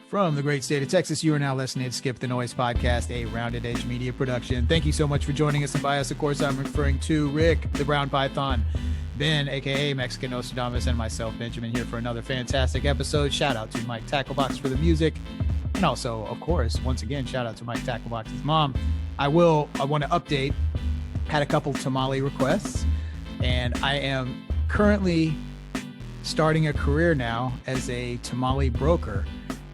From the great state of Texas, you are now listening to Skip the Noise podcast, a Rounded Edge media production. Thank you so much for joining us. And by us, of course, I'm referring to Rick, the Brown Python, Ben, aka Mexican Nostradamus, and myself, Benjamin, here for another fantastic episode. Shout out to Mike Tacklebox for the music. And also, of course, once again, shout out to Mike Tacklebox's mom. I want to update. Had a couple tamale requests, and I am currently starting a career now as a tamale broker,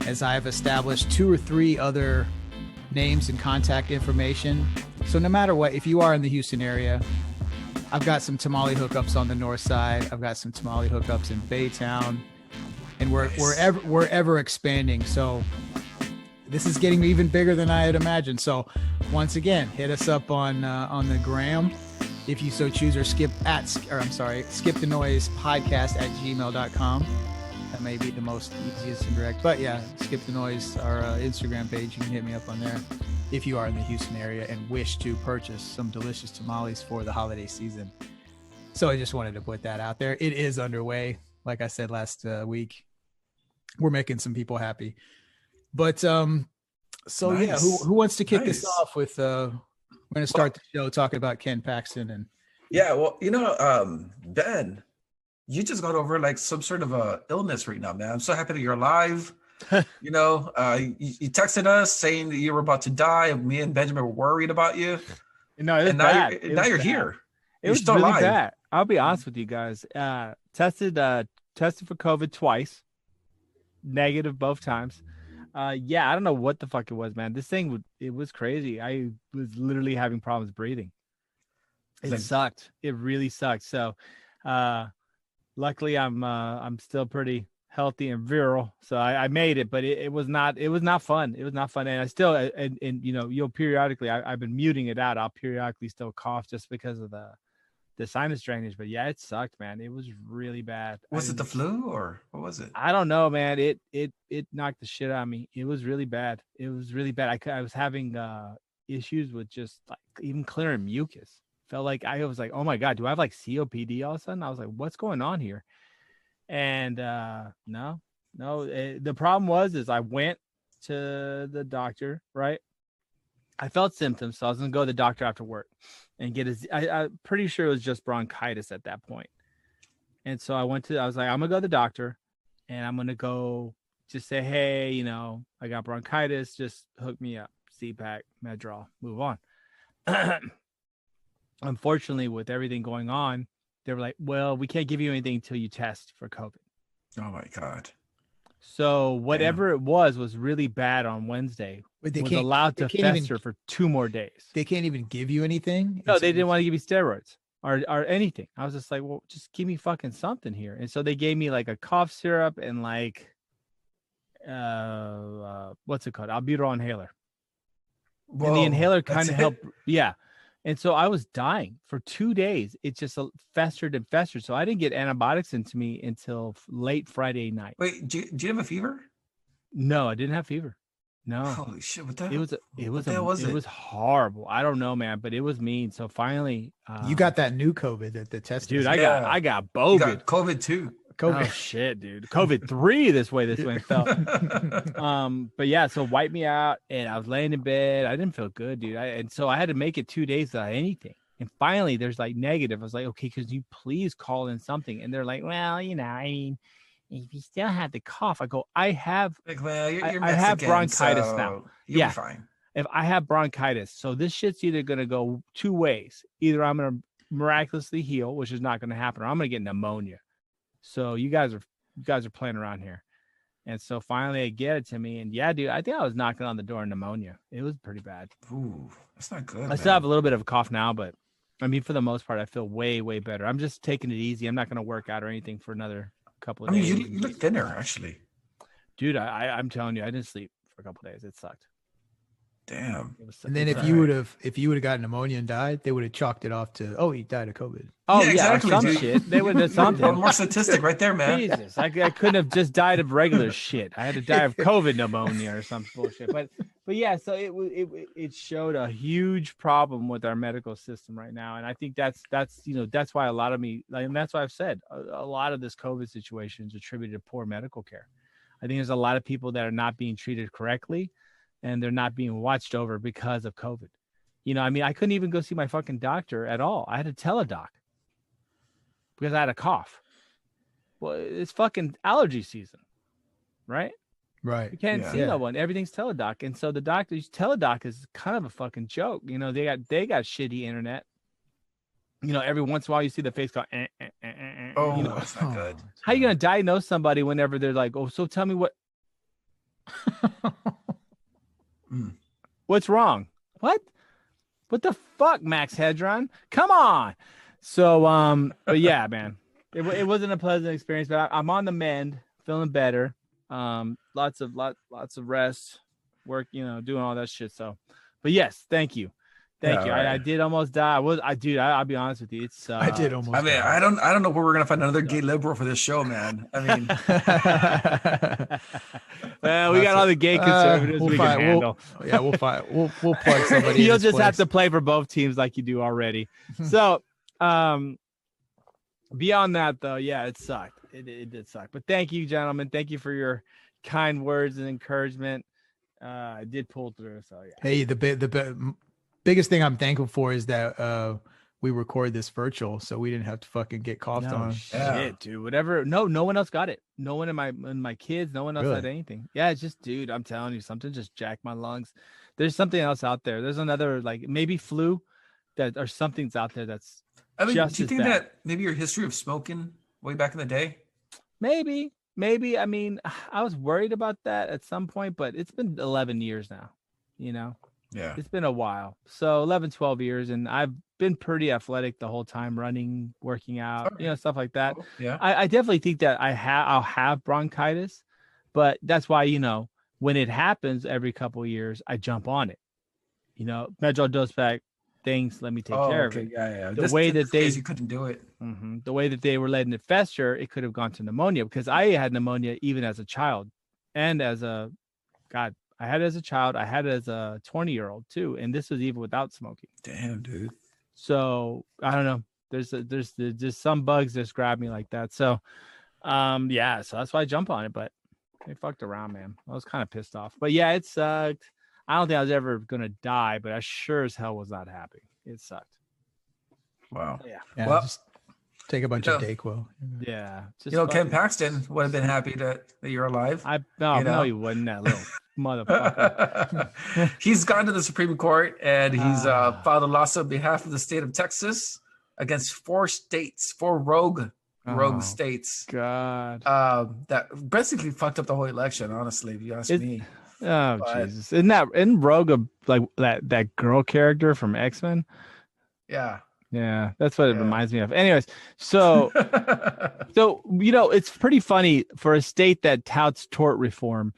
as I have established 2 or 3 other names and contact information. So no matter what, if you are in the Houston area, I've got some tamale hookups on the north side. I've got some tamale hookups in Baytown, and we're ever expanding. So this is getting even bigger than I had imagined. So once again, hit us up on the gram if you so choose, or skip the noise podcast at gmail.com. That may be the most easiest and direct, but yeah, Skip the Noise, our Instagram page. You can hit me up on there if you are in the Houston area and wish to purchase some delicious tamales for the holiday season. So I just wanted to put that out there. It is underway. Like I said last week, we're making some people happy. But nice. Yeah, who wants to kick this off with? We're going to start the show talking about Ken Paxton and. Yeah, well, Ben. You just got over like some sort of a illness right now, man. I'm so happy that you're alive. You texted us saying that you were about to die. Me and Benjamin were worried about you. No, it was bad. Now you're here. You're still really alive. Bad. I'll be honest with you guys. Tested for COVID twice. Negative both times. I don't know what the fuck it was, man. This thing it was crazy. I was literally having problems breathing. It sucked. It really sucked. So, luckily, I'm still pretty healthy and virile, so I made it. But it was not fun. It was not fun, and I still and you'll periodically. I've been muting it out. I'll periodically still cough just because of the sinus drainage. But yeah, it sucked, man. It was really bad. Was it the flu or what was it? I don't know, man. It knocked the shit out of me. It was really bad. It was really bad. I was having issues with just like even clearing mucus. Felt like I was like, oh my God, do I have like COPD all of a sudden? I was like, what's going on here? And no. The problem was I went to the doctor, right? I felt symptoms, so I was gonna go to the doctor after work and get I'm pretty sure it was just bronchitis at that point. And so I was like, I'm gonna go to the doctor and I'm gonna go just say, hey, I got bronchitis, just hook me up, CPAC, Medrol, move on. Unfortunately, with everything going on, they were like, well, we can't give you anything until you test for COVID. Oh, my God. So whatever it was really bad on Wednesday. But was allowed to fester for 2 more days. They can't even give you anything? No, they didn't want to give you steroids or anything. I was just like, well, just give me fucking something here. And so they gave me like a cough syrup and like, what's it called? Albuterol inhaler. Whoa, and the inhaler kind of helped. Yeah. And so I was dying for 2 days. It just festered and festered. So I didn't get antibiotics into me until late Friday night. Wait, do you have a fever? No, I didn't have fever. No. Holy shit! What the hell? It was horrible. I don't know, man, but it was mean. So finally, you got that new COVID that the test. Dude, I got both. You got COVID too. Oh shit, dude. COVID-3 this way it felt. But yeah, so wiped me out and I was laying in bed. I didn't feel good, dude. And so I had to make it 2 days without anything. And finally there's like negative. I was like, okay, could you please call in something? And they're like, well, I mean, if you still have the cough, I go, I have you're I have bronchitis now. You'll be fine. If I have bronchitis, so this shit's either gonna go 2 ways. Either I'm gonna miraculously heal, which is not gonna happen, or I'm gonna get pneumonia. So you guys are playing around here. And so finally they get it to me. And yeah, dude, I think I was knocking on the door of pneumonia. It was pretty bad. Ooh, that's not good. I still have a little bit of a cough now, but I mean, for the most part, I feel way, way better. I'm just taking it easy. I'm not going to work out or anything for another couple of days. I mean, you look thinner, actually. Dude, I'm telling you, I didn't sleep for a couple of days. It sucked. Damn. And then if you would have gotten pneumonia and died, they would have chalked it off to, he died of COVID. Oh yeah, exactly, some shit. They would have done something. More statistic right there, man. Jesus, I couldn't have just died of regular shit. I had to die of COVID pneumonia or some bullshit. But yeah, so it showed a huge problem with our medical system right now, and I think that's why and that's why I've said a lot of this COVID situation is attributed to poor medical care. I think there's a lot of people that are not being treated correctly, and they're not being watched over because of COVID. You know, I mean, I couldn't even go see my fucking doctor at all. I had to teledoc because I had a cough. Well, it's fucking allergy season, right? Right. You can't see no one. Everything's teledoc, and so the doctor's teledoc is kind of a fucking joke. You know, they got shitty internet. You know, every once in a while you see the face go. Oh, you know, that's not good. how you gonna diagnose somebody whenever they're like, oh, so tell me what's wrong? What the fuck, Max Hedron? Come on. So, but yeah, man, it wasn't a pleasant experience, but I'm on the mend, feeling better. Lots of rest, work, you know, doing all that shit. So, but yes, thank you. Right. I did almost die. I'll be honest with you. It's I did almost. I mean, die. I don't know where we're gonna find another gay liberal for this show, man. I mean, well, we got all the gay conservatives we can handle. We'll find. We'll plug somebody. You'll just have to play for both teams like you do already. So, beyond that, though, yeah, it sucked. It did suck. But thank you, gentlemen. Thank you for your kind words and encouragement. I did pull through. So yeah. Hey, the biggest thing I'm thankful for is that we record this virtual, so we didn't have to fucking get coughed on. Shit, dude. Whatever. No one else got it. No one in my kids. No one else had anything. Yeah, it's just, dude. I'm telling you, something just jacked my lungs. There's something else out there. There's another, like, maybe flu, that or something's out there that's. I mean, do you think that maybe your history of smoking way back in the day? Maybe. I mean, I was worried about that at some point, but it's been 11 years now, you know? Yeah. It's been a while. So 11, 12 years. And I've been pretty athletic the whole time, running, working out, you know, stuff like that. Yeah. I definitely think that I'll have bronchitis, but that's why, you know, when it happens every couple of years, I jump on it, you know, Medrol dose back. Things, let me take care of it. Yeah. The way that you couldn't do it. The way that they were letting it fester, it could have gone to pneumonia, because I had pneumonia even as a child, and I had it as a child. I had it as a 20-year-old too, and this was even without smoking. Damn, dude. So I don't know. There's some bugs that grab me like that. So, yeah. So that's why I jump on it, but they fucked around, man. I was kind of pissed off, but yeah, it sucked. I don't think I was ever going to die, but I sure as hell was not happy. It sucked. Wow. Yeah. Well, just take a bunch of Dayquil. Yeah. Ken Paxton would have been happy that you're alive. No, he wasn't, that little motherfucker. He's gone to the Supreme Court, and he's filed a lawsuit on behalf of the state of Texas against four rogue states. God. That basically fucked up the whole election, honestly, if you ask me. Oh, Jesus. Isn't Rogue like that girl character from X-Men? Yeah. Yeah, that's what it reminds me of. Anyways, so you know, it's pretty funny for a state that touts tort reform,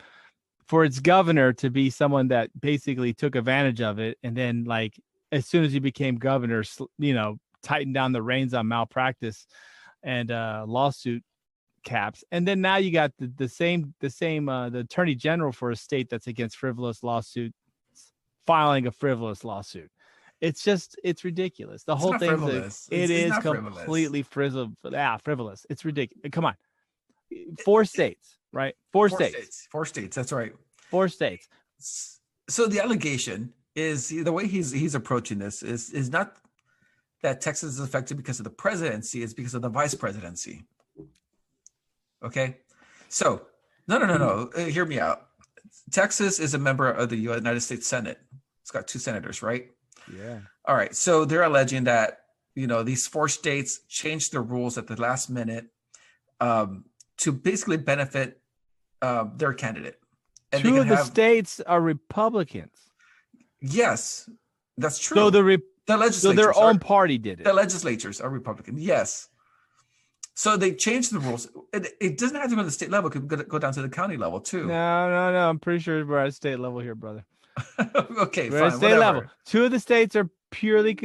for its governor to be someone that basically took advantage of it, and then, like, as soon as he became governor, you know, tightened down the reins on malpractice and lawsuit caps. And then now you got the Attorney General for a state that's against frivolous lawsuits filing a frivolous lawsuit. It's ridiculous. The whole thing is completely frivolous. It's ridiculous. Come on. Four states, right? Four states. That's right. 4 states. So the allegation is, the way he's approaching this is not that Texas is affected because of the presidency, it's because of the vice presidency. Okay, so no. Hear me out. Texas is a member of the United States Senate. It's got 2 senators, right? Yeah. All right. So they're alleging that, you know, these 4 states changed their rules at the last minute to basically benefit their candidate. And 2 of the states are Republicans. Yes, that's true. So the legislatures, so their own party did it. The legislatures are Republican. Yes. So they changed the rules. It doesn't have to be on the state level. It could go down to the county level too. No. I'm pretty sure we're at state level here, brother. Okay, we're fine. At state level. 2 of the states are purely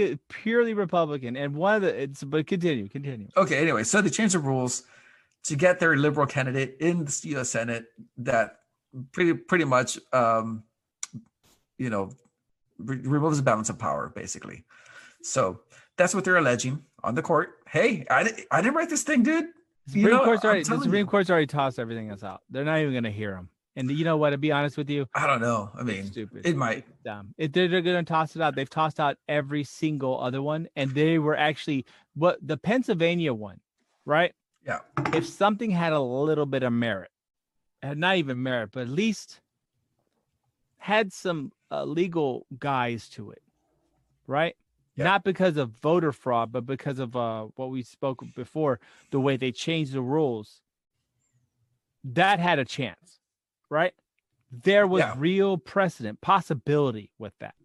Republican, and one of the but continue. Okay. Anyway, so they changed the rules to get their liberal candidate in the U.S. Senate that pretty much, you know, removes the balance of power, basically. So that's what they're alleging on the court. Hey, I didn't write this thing, dude. I'm The telling Supreme you. Court's already tossed everything else out. They're not even going to hear them. And you know what? To be honest with you, I don't know. I it's mean, stupid. it might. It's dumb. They're going to toss it out. They've tossed out every single other one, and they were actually the Pennsylvania one, right? Yeah. If something had a little bit of merit, not even merit, but at least had some legal guise to it, right? Yeah. Not because of voter fraud, but because of what we spoke before, the way they changed the rules. That had a chance, right? There was real precedent, possibility with that.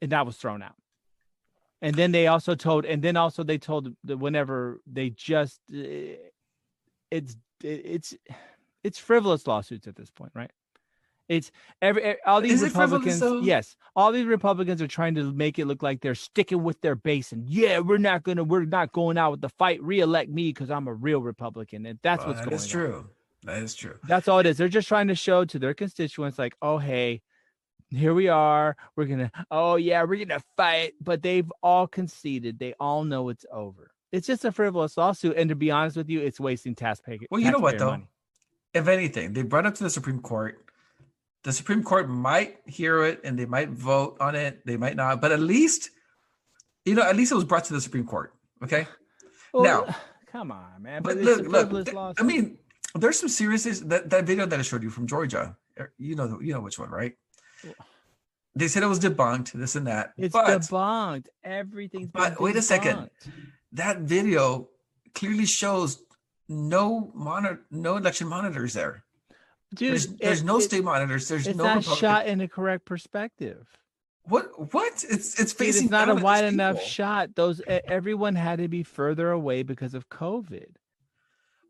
And that was thrown out. And then they also told that whenever they just, it's frivolous lawsuits at this point, right? It's all these Republicans. Yes, all these Republicans are trying to make it look like they're sticking with their base, and we're not going out with the fight. Reelect me because I'm a real Republican, and that's what's going on. That is true. That is true. That's all it is. They're just trying to show to their constituents, like, oh hey, here we are. We're gonna fight, but they've all conceded. They all know it's over. It's just a frivolous lawsuit, and to be honest with you, it's wasting taxpayer. Well, you know what though? Money. If anything, they brought it to the Supreme Court. The Supreme Court might hear it and they might vote on it. They might not, but at least it was brought to the Supreme Court. Okay. Well, now, come on, man. But look. I mean, there's some seriousness. That video that I showed you from Georgia. You know which one, right? They said it was debunked. This and that. It's debunked. Everything's. But wait a second. That video clearly shows no election monitors there. Dude, there's no state monitors. There's it's no not Republican. Shot in a correct perspective. What? It's facing. Dude, it's not a wide enough people. shot. Everyone had to be further away because of COVID.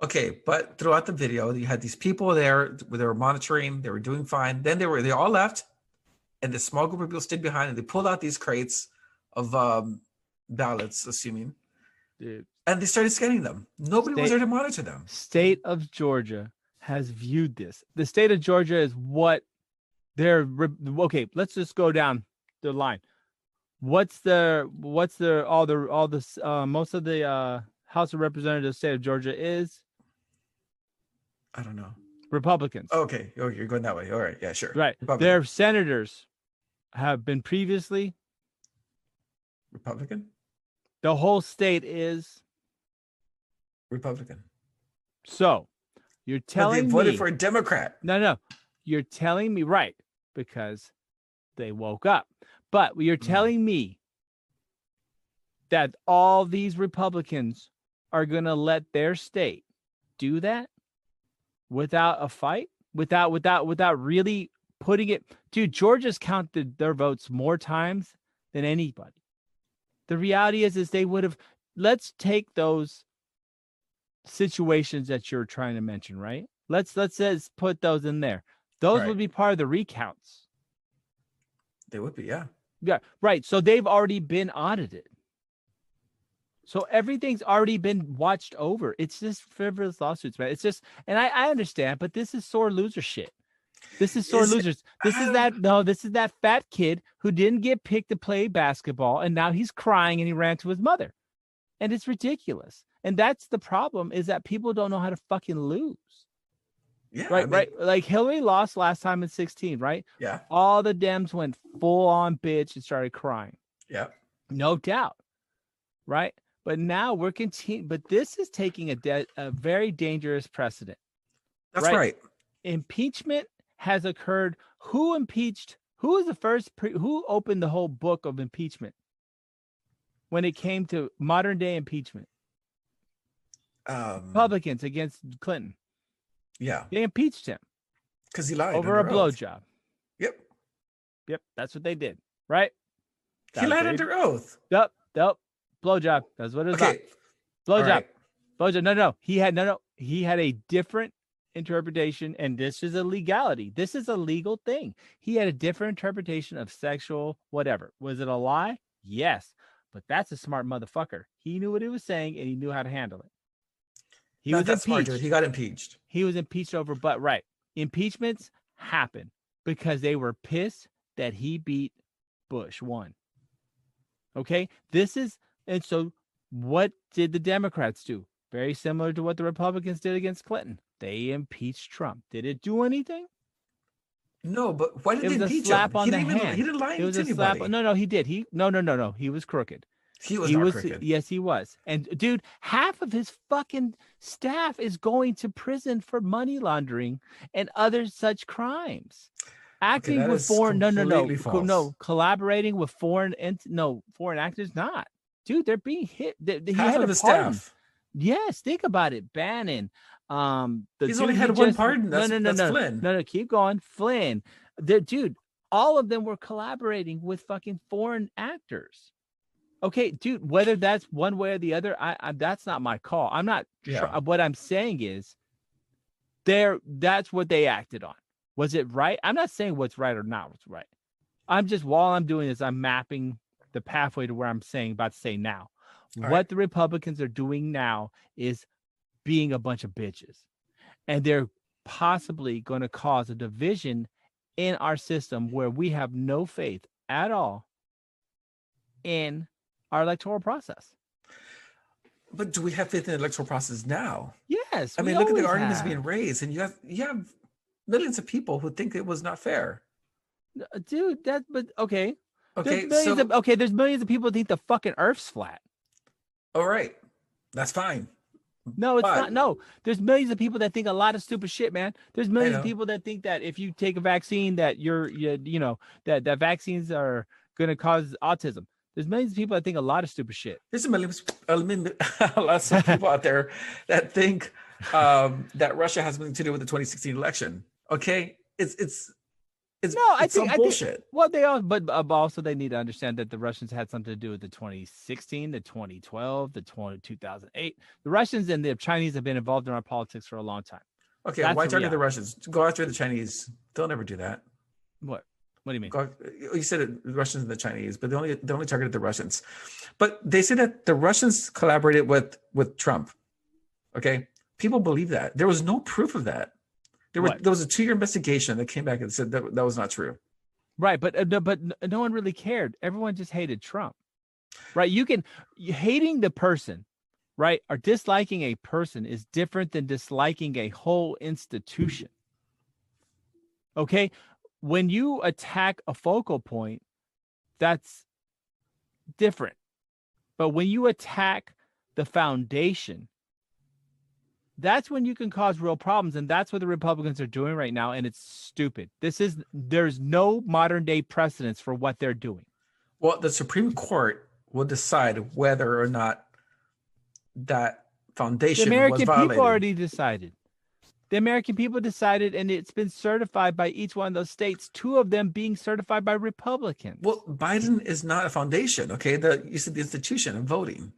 Okay, but throughout the video, you had these people there. They were monitoring. They were doing fine. Then they all left, and the small group of people stayed behind, and they pulled out these crates of ballots, assuming, dude, and they started scanning them. Nobody was there to monitor them. State of Georgia has viewed this. The state of Georgia is what they're okay. Let's just go down the line. Most of the House of Representatives state of Georgia is? I don't know. Republicans. Okay, you're going that way. All right, yeah, sure. Right. Their senators have been previously Republican. The whole state is Republican. So you're telling me they voted for a Democrat. No. You're telling me, right, because they woke up. But you're telling me that all these Republicans are going to let their state do that without a fight, without really putting it. Dude, Georgia's counted their votes more times than anybody. The reality is they would have. Let's take those situations that you're trying to mention, right? Let's put those in there. Those would be part of the recounts. They would be, yeah. Yeah, right. So they've already been audited. So everything's already been watched over. It's just frivolous lawsuits, man. It's just, and I understand, but this is sore loser shit. This is sore losers. This is that fat kid who didn't get picked to play basketball, and now he's crying and he ran to his mother. And it's ridiculous. And that's the problem, is that people don't know how to fucking lose. Yeah. Right. Like Hillary lost last time in 2016, right? Yeah. All the Dems went full on bitch and started crying. Yeah. No doubt. Right. But now we're continuing. But this is taking a very dangerous precedent. That's right. Impeachment has occurred. Who impeached? Who was the first? Who opened the whole book of impeachment when it came to modern day impeachment? Republicans against Clinton. Yeah. They impeached him because he lied over a blowjob. Yep. That's what they did. Right. He lied under oath. Yep. Blowjob. That's what it was. Okay. Blowjob. Right. Blowjob. No. He had a different interpretation, and this is a legality. This is a legal thing. He had a different interpretation of sexual whatever. Was it a lie? Yes. But that's a smart motherfucker. He knew what he was saying, and he knew how to handle it. He was impeached. Smart, dude. He got impeached. He was impeached over, but right. Impeachments happen because they were pissed that he beat Bush 1. Okay? And so what did the Democrats do? Very similar to what the Republicans did against Clinton. They impeached Trump. Did it do anything? No, but why did It they was a impeach him? slap on He the didn't even, hand. he didn't lie It was to a slap. anybody. No, he did. No. He was crooked. He was not crooked. Yes, he was. And dude, half of his fucking staff is going to prison for money laundering and other such crimes. Acting that with is foreign, completely false. collaborating with foreign actors, not. Dude, they're being hit. He Half had of a the pardon. staff. Yes, think about it. Bannon. He's only had one pardon. That's Flynn. No, keep going. Flynn. Dude, all of them were collaborating with fucking foreign actors. Okay, dude, whether that's one way or the other, I that's not my call. I'm not sure. What I'm saying is that's what they acted on. Was it right? I'm not saying what's right or not what's right. All I'm doing is I'm mapping the pathway to where I'm about to say now. What the Republicans are doing now is being a bunch of bitches. And they're possibly going to cause a division in our system where we have no faith at all in our electoral process. But do we have faith in the electoral process now? Yes. I mean, look at the arguments being raised, and you have millions of people who think it was not fair. Dude, okay. Okay, there's millions of people who think the fucking Earth's flat. All right, that's fine. No, it's not. No, there's millions of people that think a lot of stupid shit, man. There's millions of people that think that if you take a vaccine, that that vaccines are going to cause autism. There's millions of people that think a lot of stupid shit. There's lots of people out there that think that Russia has something to do with the 2016 election. Okay, it's bullshit. But also they need to understand that the Russians had something to do with the 2016, the 2012, the 2008. The Russians and the Chinese have been involved in our politics for a long time. Okay, why target the Russians? Go after the Chinese. They'll never do that. What? What do you mean? You said the Russians and the Chinese, but they only targeted the Russians. But they say that the Russians collaborated with Trump. Okay, people believe that. There was no proof of that. There was a 2-year investigation that came back and said that was not true. Right, but no one really cared. Everyone just hated Trump. Right? Hating the person, right, or disliking a person is different than disliking a whole institution. Okay? When you attack a focal point, that's different. But when you attack the foundation, that's when you can cause real problems. And that's what the Republicans are doing right now. And it's stupid. There's no modern day precedence for what they're doing. Well, the Supreme Court will decide whether or not that foundation was violated. The American people already decided. The American people decided, and it's been certified by each one of those states, 2 of them being certified by Republicans. Well, Biden is not a foundation, okay? You said the institution of voting.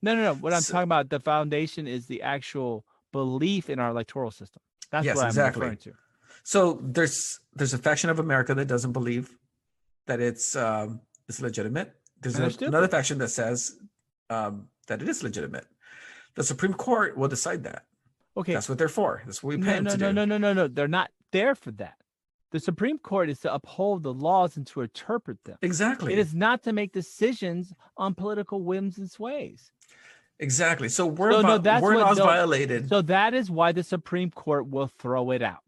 No. What I'm talking about, the foundation is the actual belief in our electoral system. That's what I'm referring to. So there's a faction of America that doesn't believe that it's legitimate. There's another faction that says that it is legitimate. The Supreme Court will decide that. Okay, that's what they're for. That's what we pay them to do. No. They're not there for that. The Supreme Court is to uphold the laws and to interpret them. Exactly. It is not to make decisions on political whims and sways. Exactly. So we're laws violated. So that is why the Supreme Court will throw it out,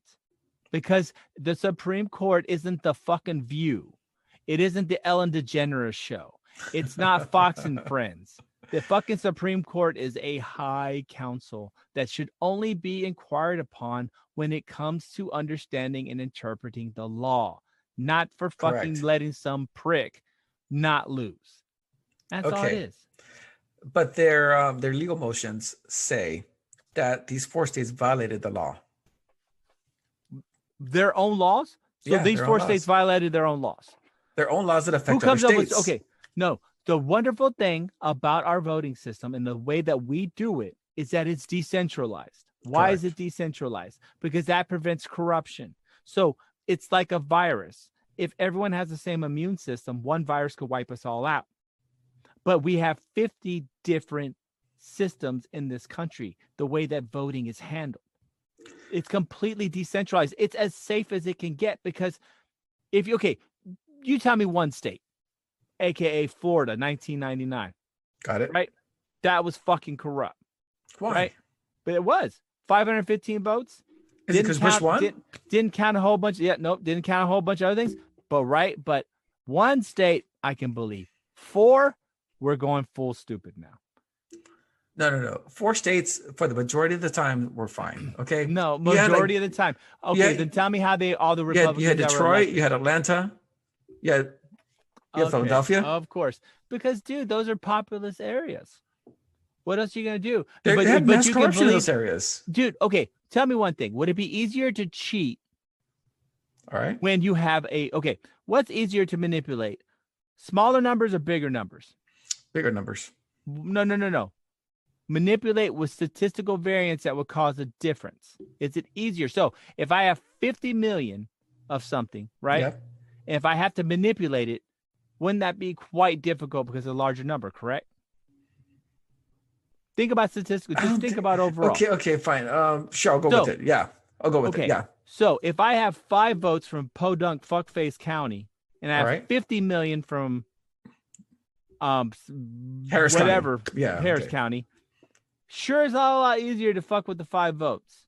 because the Supreme Court isn't the fucking View. It isn't the Ellen DeGeneres show. It's not Fox and Friends. The fucking Supreme Court is a high council that should only be inquired upon when it comes to understanding and interpreting the law, not for fucking letting some prick not lose. That's all it is. But their legal motions say that these 4 states violated the law. Their own laws? So these 4 states violated their own laws. Their own laws that affect other states. The wonderful thing about our voting system and the way that we do it is that it's decentralized. Why is it decentralized? Because that prevents corruption. So it's like a virus. If everyone has the same immune system, one virus could wipe us all out. But we have 50 different systems in this country, the way that voting is handled. It's completely decentralized. It's as safe as it can get, because you tell me one state, AKA Florida, 1999. Got it. Right? That was fucking corrupt. Why? Right? But it was 515 votes. Is it because Bush won? Didn't count a whole bunch. Didn't count a whole bunch of other things. But one state I can believe. 4, we're going full stupid now. No. 4 states for the majority of the time were fine. Okay. No, majority of the time. Okay, then tell me how all the Republicans. You had Detroit, you had Atlanta, you had Philadelphia. Of course, because dude, those are populous areas. What else are you gonna do? They had mass corruption in those areas, dude. Okay, tell me one thing. Would it be easier to cheat? All right. When you have what's easier to manipulate? Smaller numbers or bigger numbers? Bigger numbers. No. Manipulate with statistical variance that would cause a difference. Is it easier? So if I have 50 million of something, right? Yep. And if I have to manipulate it, wouldn't that be quite difficult because of a larger number, correct? Think about statistical. Just think about overall. Okay, fine. Sure, I'll go with it. Yeah, I'll go with it. Yeah. So if I have 5 votes from Podunk Fuckface County and I have 50 million from Harris whatever, County. Yeah, Harris County, sure is a lot easier to fuck with the 5 votes.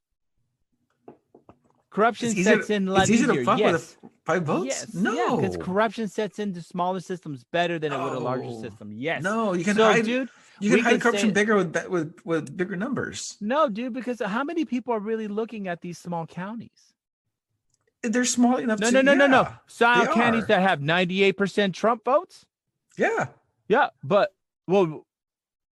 Corruption sets in a lot easier. To fuck with 5 votes? Yes. No, because corruption sets into smaller systems better than it would a larger system. Yes. No, you can hide, dude. You can hide corruption bigger with bigger numbers. No, dude, because how many people are really looking at these small counties? They're small enough. No. Small counties that have 98% Trump votes. Yeah. Yeah, but who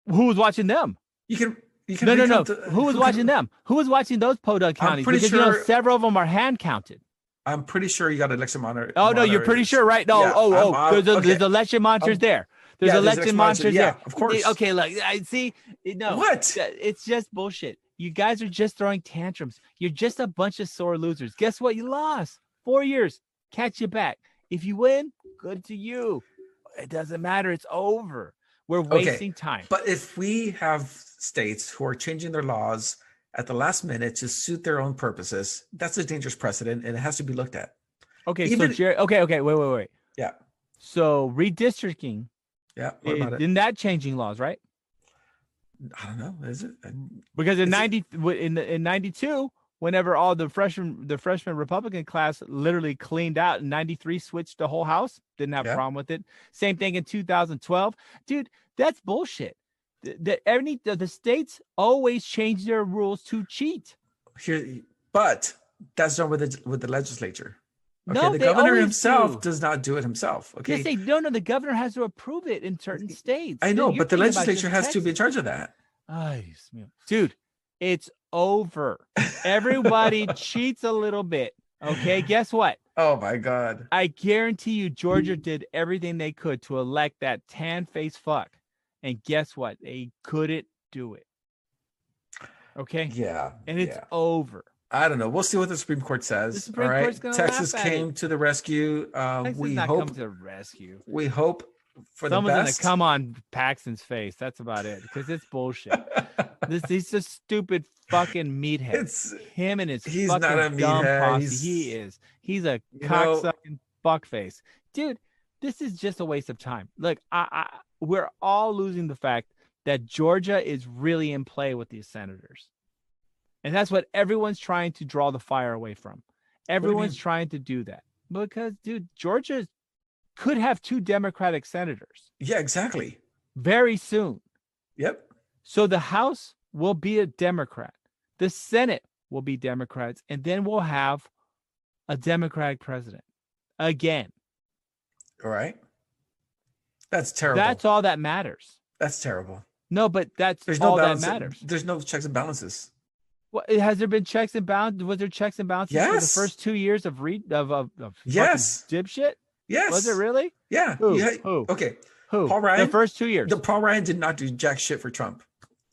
was watching them? You can no. Who was watching them? Who was watching those Podunk counties? Because several of them are hand counted. I'm pretty sure you got election monitor. Oh no, you're pretty sure, right? No, there's election monitors there. There's election monitors there. Of course. Okay, look, I see. No, what? It's just bullshit. You guys are just throwing tantrums. You're just a bunch of sore losers. Guess what? You lost 4 years. Catch you back. If you win, good to you. It doesn't matter. It's over. We're wasting time. But if we have states who are changing their laws at the last minute to suit their own purposes, that's a dangerous precedent, and it has to be looked at. Okay, wait. Yeah. So redistricting. Yeah. What about it? Isn't that changing laws, right? I don't know. Is it? Because in 92, whenever all the freshman Republican class literally cleaned out, in 93 switched the whole house, didn't have a problem with it. Same thing in 2012, dude. That's bullshit. The states always change their rules to cheat. But that's done with the legislature. Okay, no, the governor himself does not do it himself. Okay. Yes, the governor has to approve it in certain states. I know, but the legislature has to be in charge of that. Dude, it's over. Everybody cheats a little bit. Okay, guess what? Oh my God. I guarantee you Georgia did everything they could to elect that tan-faced fuck. And guess what? They couldn't do it. Okay? Yeah. And it's over. I don't know. We'll see what the Supreme Court says. All right. Texas came to the rescue. We hope to the rescue. We hope for the best. Someone's gonna come on Paxton's face. That's about it. Because it's bullshit. He's a stupid fucking meathead. It's him and his fucking not a dumb posse. He is. He's a cocksucking fuckface. Dude, this is just a waste of time. Look, we're all losing the fact that Georgia is really in play with these senators. And that's what everyone's trying to draw the fire away from. Everyone's trying to do that. Because, dude, Georgia could have 2 Democratic senators. Yeah, exactly. Very soon. Yep. So the House will be a Democrat. The Senate will be Democrats. And then we'll have a Democratic president again. All right. That's terrible. That's all that matters. That's terrible. No, but there's all that matters. There's no checks and balances. What, has there been checks and balances? Was there checks and balances for the first 2 years of yes dipshit? Yes. Was it really? Yeah. Who? Okay. Who? Paul Ryan. The first 2 years. Paul Ryan did not do jack shit for Trump.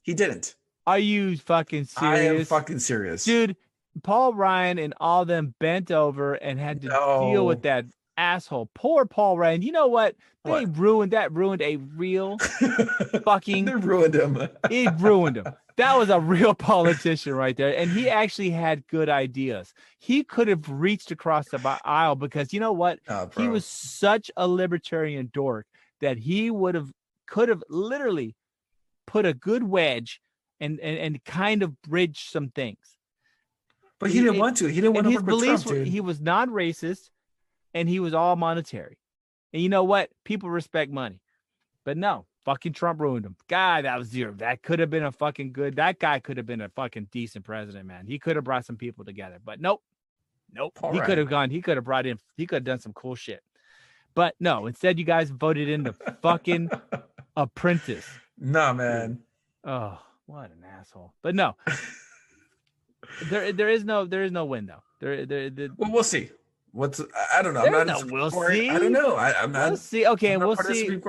He didn't. Are you fucking serious? I am fucking serious. Dude, Paul Ryan and all them bent over and had to deal with that asshole. Poor Paul Ryan. You know what? They ruined a real fucking. They ruined him. It ruined him. That was a real politician right there. And he actually had good ideas. He could have reached across the aisle because you know what? He was such a libertarian dork that he could have literally put a good wedge and kind of bridge some things. But he didn't want to. He didn't want to his work with beliefs Trump, dude. he was non-racist, and he was all monetary. And you know what? People respect money. But no, fucking Trump ruined him. God, that was zero. That could have been a fucking good. That guy could have been a fucking decent president, man. He could have brought some people together. But nope. He could have gone. He could have brought in. He could have done some cool shit. But no, instead you guys voted in the fucking apprentice. Nah, man. Oh, what an asshole. But no. There is no win though. Well, we'll see. I don't know. I'm not we'll see. I don't know. I'm not. We'll see. Okay, we'll see.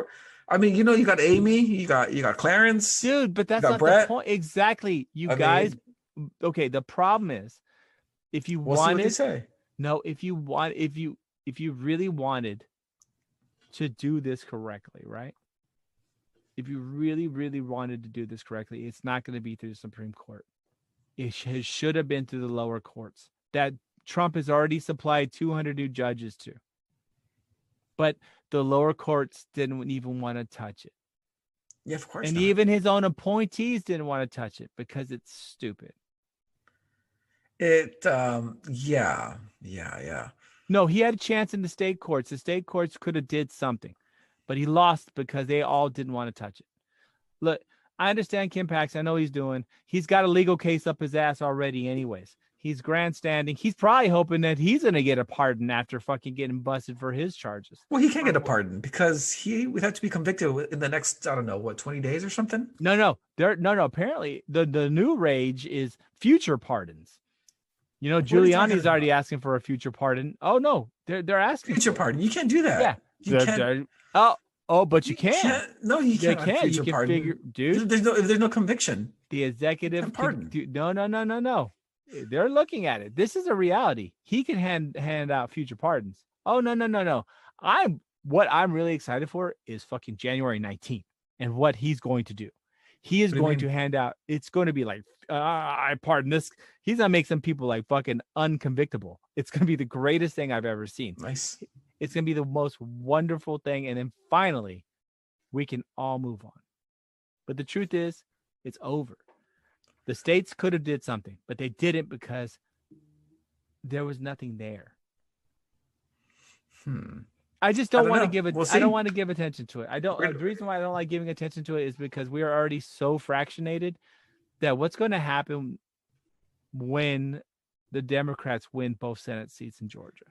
I mean, you got Amy, you got Clarence, dude. But that's not Brett. the point. Exactly, guys. Okay, the problem is, if you we'll wanted, see what they say. No, if you really wanted to do this correctly, right? If you really, really wanted to do this correctly, it's not going to be through the Supreme Court. It should have been through the lower courts that Trump has already supplied 200 new judges to. But the lower courts didn't even want to touch it. Yeah, of course. And not. even his own appointees didn't want to touch it because it's stupid. Yeah. No, he had a chance in the state courts. The state courts could have did something, but he lost because they all didn't want to touch it. Look, I understand Ken Paxton. I know he's got a legal case up his ass already anyways. He's grandstanding. He's probably hoping that he's going to get a pardon after fucking getting busted for his charges. Well, he can't get a pardon because he would have to be convicted in the next, I don't know, 20 days or something? No. Apparently, the new rage is future pardons. You know, Giuliani's already asking for a future pardon. Oh, no, they're asking future pardon. You can't do that. Yeah. You can't. But you can. No, you can't. You can figure, dude. There's no conviction. The executive pardon. No. They're looking at it. This is a reality. He can hand out future pardons. Oh, no. What I'm really excited for is fucking January 19th and what he's going to do. He is going to hand out. It's going to be like, I pardon this. He's going to make some people like fucking unconvictable. It's going to be the greatest thing I've ever seen. Nice. It's going to be the most wonderful thing. And then finally, we can all move on. But the truth is, it's over. The states could have did something, but they didn't because there was nothing there. I just don't want to give it. I don't want to give attention to it. The reason why I don't like giving attention to it is because we are already so fractionated that what's going to happen when the Democrats win both Senate seats in Georgia?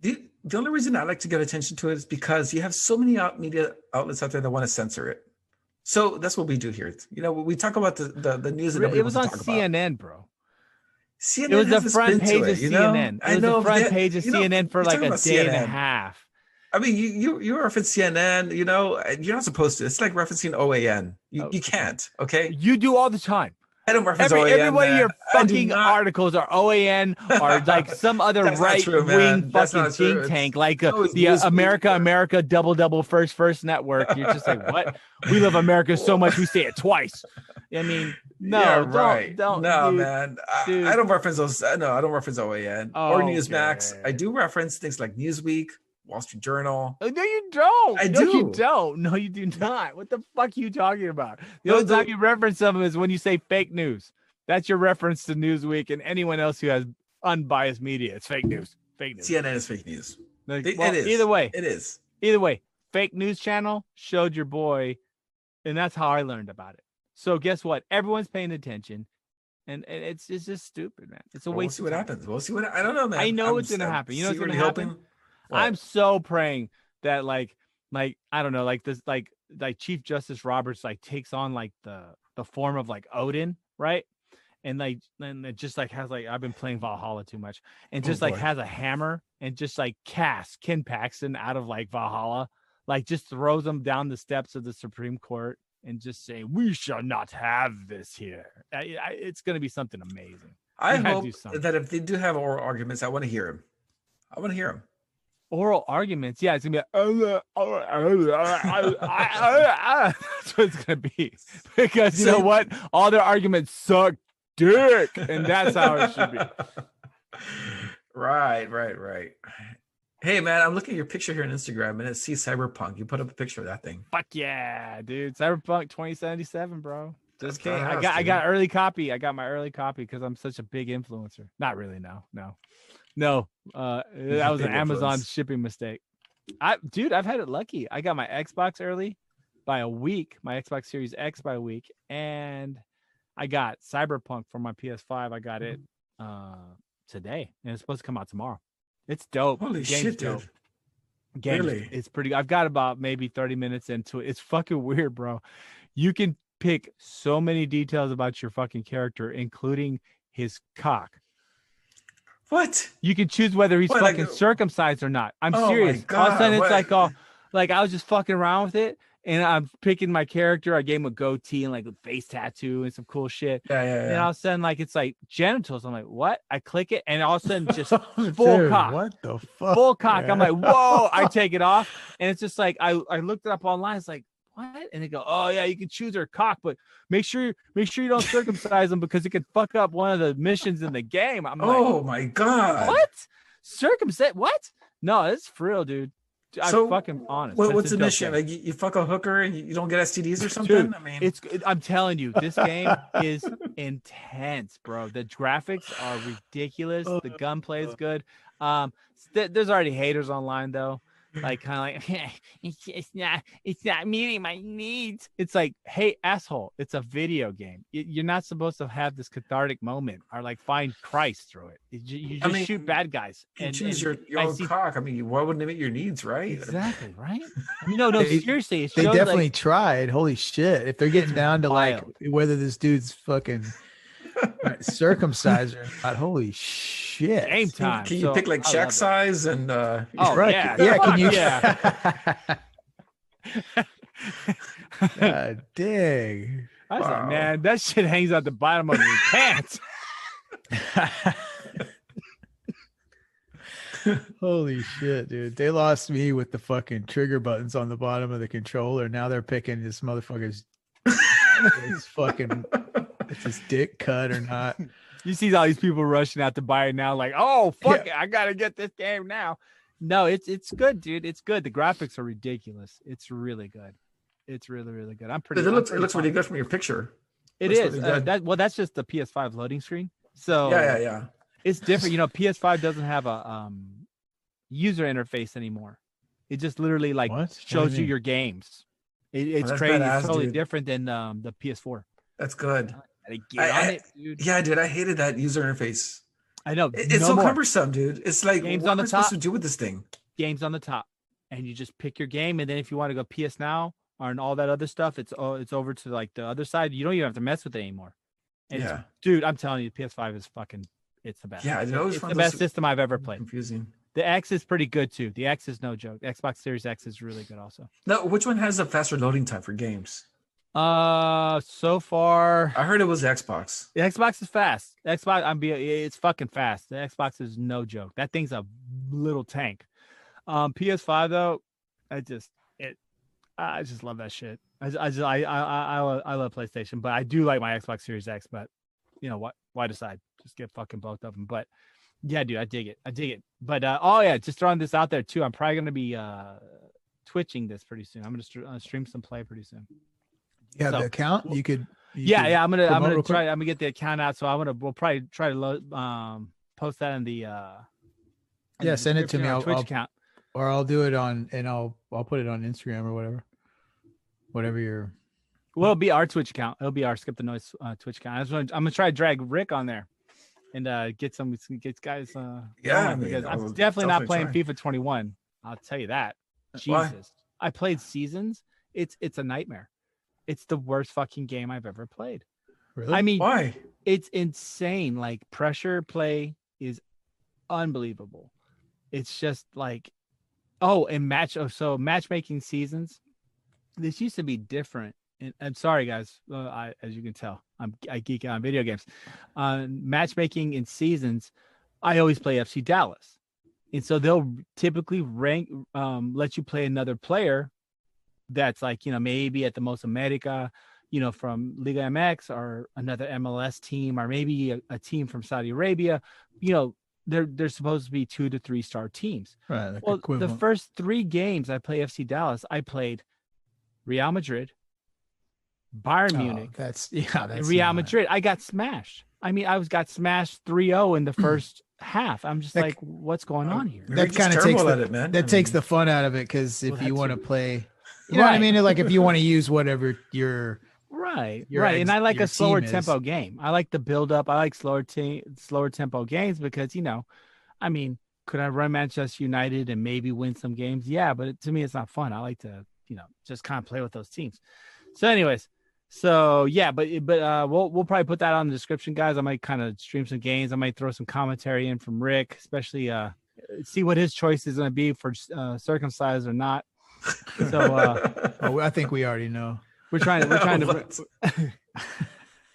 The only reason I like to give attention to it is because you have so many media outlets out there that want to censor it. So that's what we do here. You know, we talk about the news that nobody it was on talk CNN, about. bro. CNN it was the front page of CNN. I know, the front page of CNN for like a day CNN. and a half. I mean, you reference CNN, you know, you're not supposed to. It's like referencing OAN. You can't, okay? You do all the time. I don't reference OAN. Every one of your fucking articles are OAN or like some other right-wing fucking think tank, like the America double first network. You're just like, what? We love America so much we say it twice. I mean, no, yeah, right. Don't, no, dude, man. I don't reference those. No, I don't reference OAN or Newsmax. I do reference things like Newsweek, Wall Street Journal. No, you don't. I do. You don't. No, you do not. What the fuck are you talking about? The only time you reference them is when you say fake news. That's your reference to Newsweek and anyone else who has unbiased media. It's fake news. Fake news. CNN is fake news. It is. Either way. It is. Either way. Fake news channel showed your boy, and that's how I learned about it. So guess what? Everyone's paying attention. And it's just stupid, man. It's a waste. We'll see what happens. We'll see what I don't know, man. I know what's gonna happen. You know what's gonna happen? I'm so praying that like I don't know, like this like Chief Justice Roberts like takes on like the form of like Odin, right? And it just like has like I've been playing Valhalla too much and just has a hammer and just like casts Ken Paxton out of like Valhalla, like just throws him down the steps of the Supreme Court and just say we shall not have this here. It's gonna be something amazing. I hope that if they do have oral arguments, I want to hear him. Oral arguments, yeah, it's gonna be that's what it's gonna be because you know what, all their arguments suck dick, and that's how it should be. Right. Hey man, I'm looking at your picture here on Instagram and it sees Cyberpunk. You put up a picture of that thing. Fuck yeah, dude. Cyberpunk 2077, bro. Just kidding. I got early copy. I got my early copy because I'm such a big influencer. Not really. No. That was an Amazon shipping mistake. I've had it lucky. I got my Xbox early by a week, my Xbox Series X by a week, and I got Cyberpunk for my PS5. I got it today, and it's supposed to come out tomorrow. It's dope. Holy shit, dude. Really? It's pretty. I've got about maybe 30 minutes into it. It's fucking weird, bro. You can pick so many details about your fucking character, including his cock. What? You can choose whether he's fucking circumcised or not. I'm serious. All of a sudden, it's like I was just fucking around with it, and I'm picking my character. I gave him a goatee and like a face tattoo and some cool shit. Yeah. And all of a sudden, like it's like genitals. I'm like, what? I click it, and all of a sudden, just full cock. What the fuck? Full cock. I'm like, whoa! I take it off, and it's just like I looked it up online. It's like, what? And they go, oh yeah, you can choose her cock, but make sure you don't circumcise them because it could fuck up one of the missions in the game. I'm like, oh my god, what? Circumcise? What? No, it's for real, dude. I'm fucking honest. What's the mission? Like you fuck a hooker and you don't get STDs or something? Dude, I mean, I'm telling you, this game is intense, bro. The graphics are ridiculous. The gunplay is good. There's already haters online though. Like kind of like it's not meeting my needs. It's like, hey asshole, it's a video game. You're not supposed to have this cathartic moment or like find Christ through it. You just shoot bad guys. You choose your own cock. I mean, why wouldn't it meet your needs, right? Exactly, right? I mean, no, seriously. They definitely tried. Holy shit! If they're getting down to like whether this dude's fucking circumcised or not, holy shit! Game time. Can you pick like check size and? Right. Yeah. Can you? Yeah. Dig. I was like, man, that shit hangs out the bottom of your pants. Holy shit, dude. They lost me with the fucking trigger buttons on the bottom of the controller. Now they're picking this motherfucker's it's his dick cut or not. You see all these people rushing out to buy it now, like, oh fuck it, I gotta get this game now. No, it's good, dude. It's good. The graphics are ridiculous. It's really good. It's really, really good. It looks really good from your picture. It is. Really that's just the PS5 loading screen. So yeah. It's different. You know, PS5 doesn't have a user interface anymore. It just literally like shows you your games. It's crazy. It's totally different than the PS4. That's good. Get on it, dude. Yeah, dude. I hated that user interface. I know. It's so cumbersome, dude. It's like, games what on the am I supposed to do with this thing? Games on the top, and you just pick your game, and then if you want to go PS Now or and all that other stuff, it's over to like the other side. You don't even have to mess with it anymore. And dude, I'm telling you, PS5 is fucking. It's the best. Yeah, it's the best system I've ever played. Confusing. The X is pretty good too. The X is no joke. Xbox Series X is really good also. No, which one has a faster loading time for games? So far I heard it was Xbox. The Xbox is fast. It's fucking fast. The Xbox is no joke. That thing's a little tank. PS5 though, I just love that shit. I love PlayStation, but I do like my Xbox Series X. But you know what? Why decide? Just get fucking both of them. But yeah, dude, I dig it. But just throwing this out there too. I'm probably gonna be twitching this pretty soon. I'm gonna stream some play pretty soon. Yeah, the account you could. I'm gonna get the account out. So we'll probably try to post that in the. Send it to me. Twitch account. Or I'll do it on, and I'll put it on Instagram or whatever you're. Well, it'll be our Twitch account. It'll be our Skip the Noise Twitch account. I'm gonna try to drag Rick on there, and get guys. Because I'm definitely not playing FIFA 21. I'll tell you that. Jesus, why? I played Seasons. It's a nightmare. It's the worst fucking game I've ever played. Really? I mean, why? It's insane. Like pressure play is unbelievable. It's just like, so matchmaking seasons. This used to be different. And I'm sorry, guys. As you can tell, I geek out on video games. Matchmaking in seasons, I always play FC Dallas, and so they'll typically let you play another player that's like, maybe at the most America, from Liga MX or another MLS team, or maybe a team from Saudi Arabia. They're supposed to be 2 to 3 star teams. Right. Like well, the first 3 games I play FC Dallas, I played Real Madrid, Bayern Munich, That's Real not- Madrid. I got smashed. I mean, got smashed 3-0 in the first half. I'm just like, what's going on here? You're That just kind of terrible takes at it, man. that takes the fun out of it, because if Well, you that want to too. play, you know what I Right. mean? Like if you want to use whatever your Right. your Right. And I like your a slower team is. tempo game. I like the build up. I like slower tempo games because, I mean, could I run Manchester United and maybe win some games? Yeah, but to me, it's not fun. I like to, just kind of play with those teams. So, anyways, yeah, but we'll probably put that on the description, guys. I might kind of stream some games. I might throw some commentary in from Rick, especially see what his choice is going to be for circumcised or not. So I think we already know. we're trying to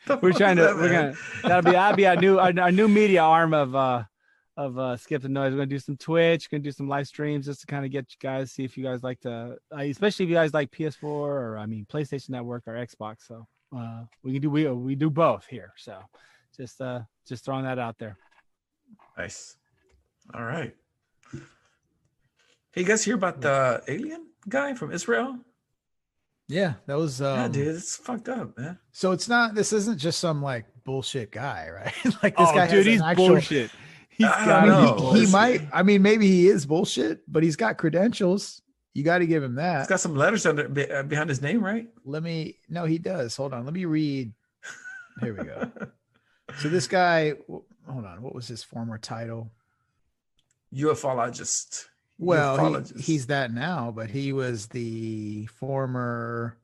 That'll that'll be our new media arm of Skip the Noise. We're gonna do some Twitch, gonna do some live streams just to kind of get you guys, see if you guys like to, especially if you guys like PS4 or PlayStation Network or Xbox. So we do both here. So just throwing that out there. Nice. All right. Hey, you guys hear about the alien guy from Israel? Yeah, that was Yeah, dude, it's fucked up, man. So this isn't just some like bullshit guy, right? Like this guy dude, has he's an actual, bullshit. He's I got don't I know. mean, he might. I mean, maybe he is bullshit, but he's got credentials. You got to give him He's that. got some letters behind his name, right? No, he does. Hold on. Let me read. Here we go. So this guy, hold on. What was his former title? UFOlogist. Well, Ufologist. he's that now, but he was the former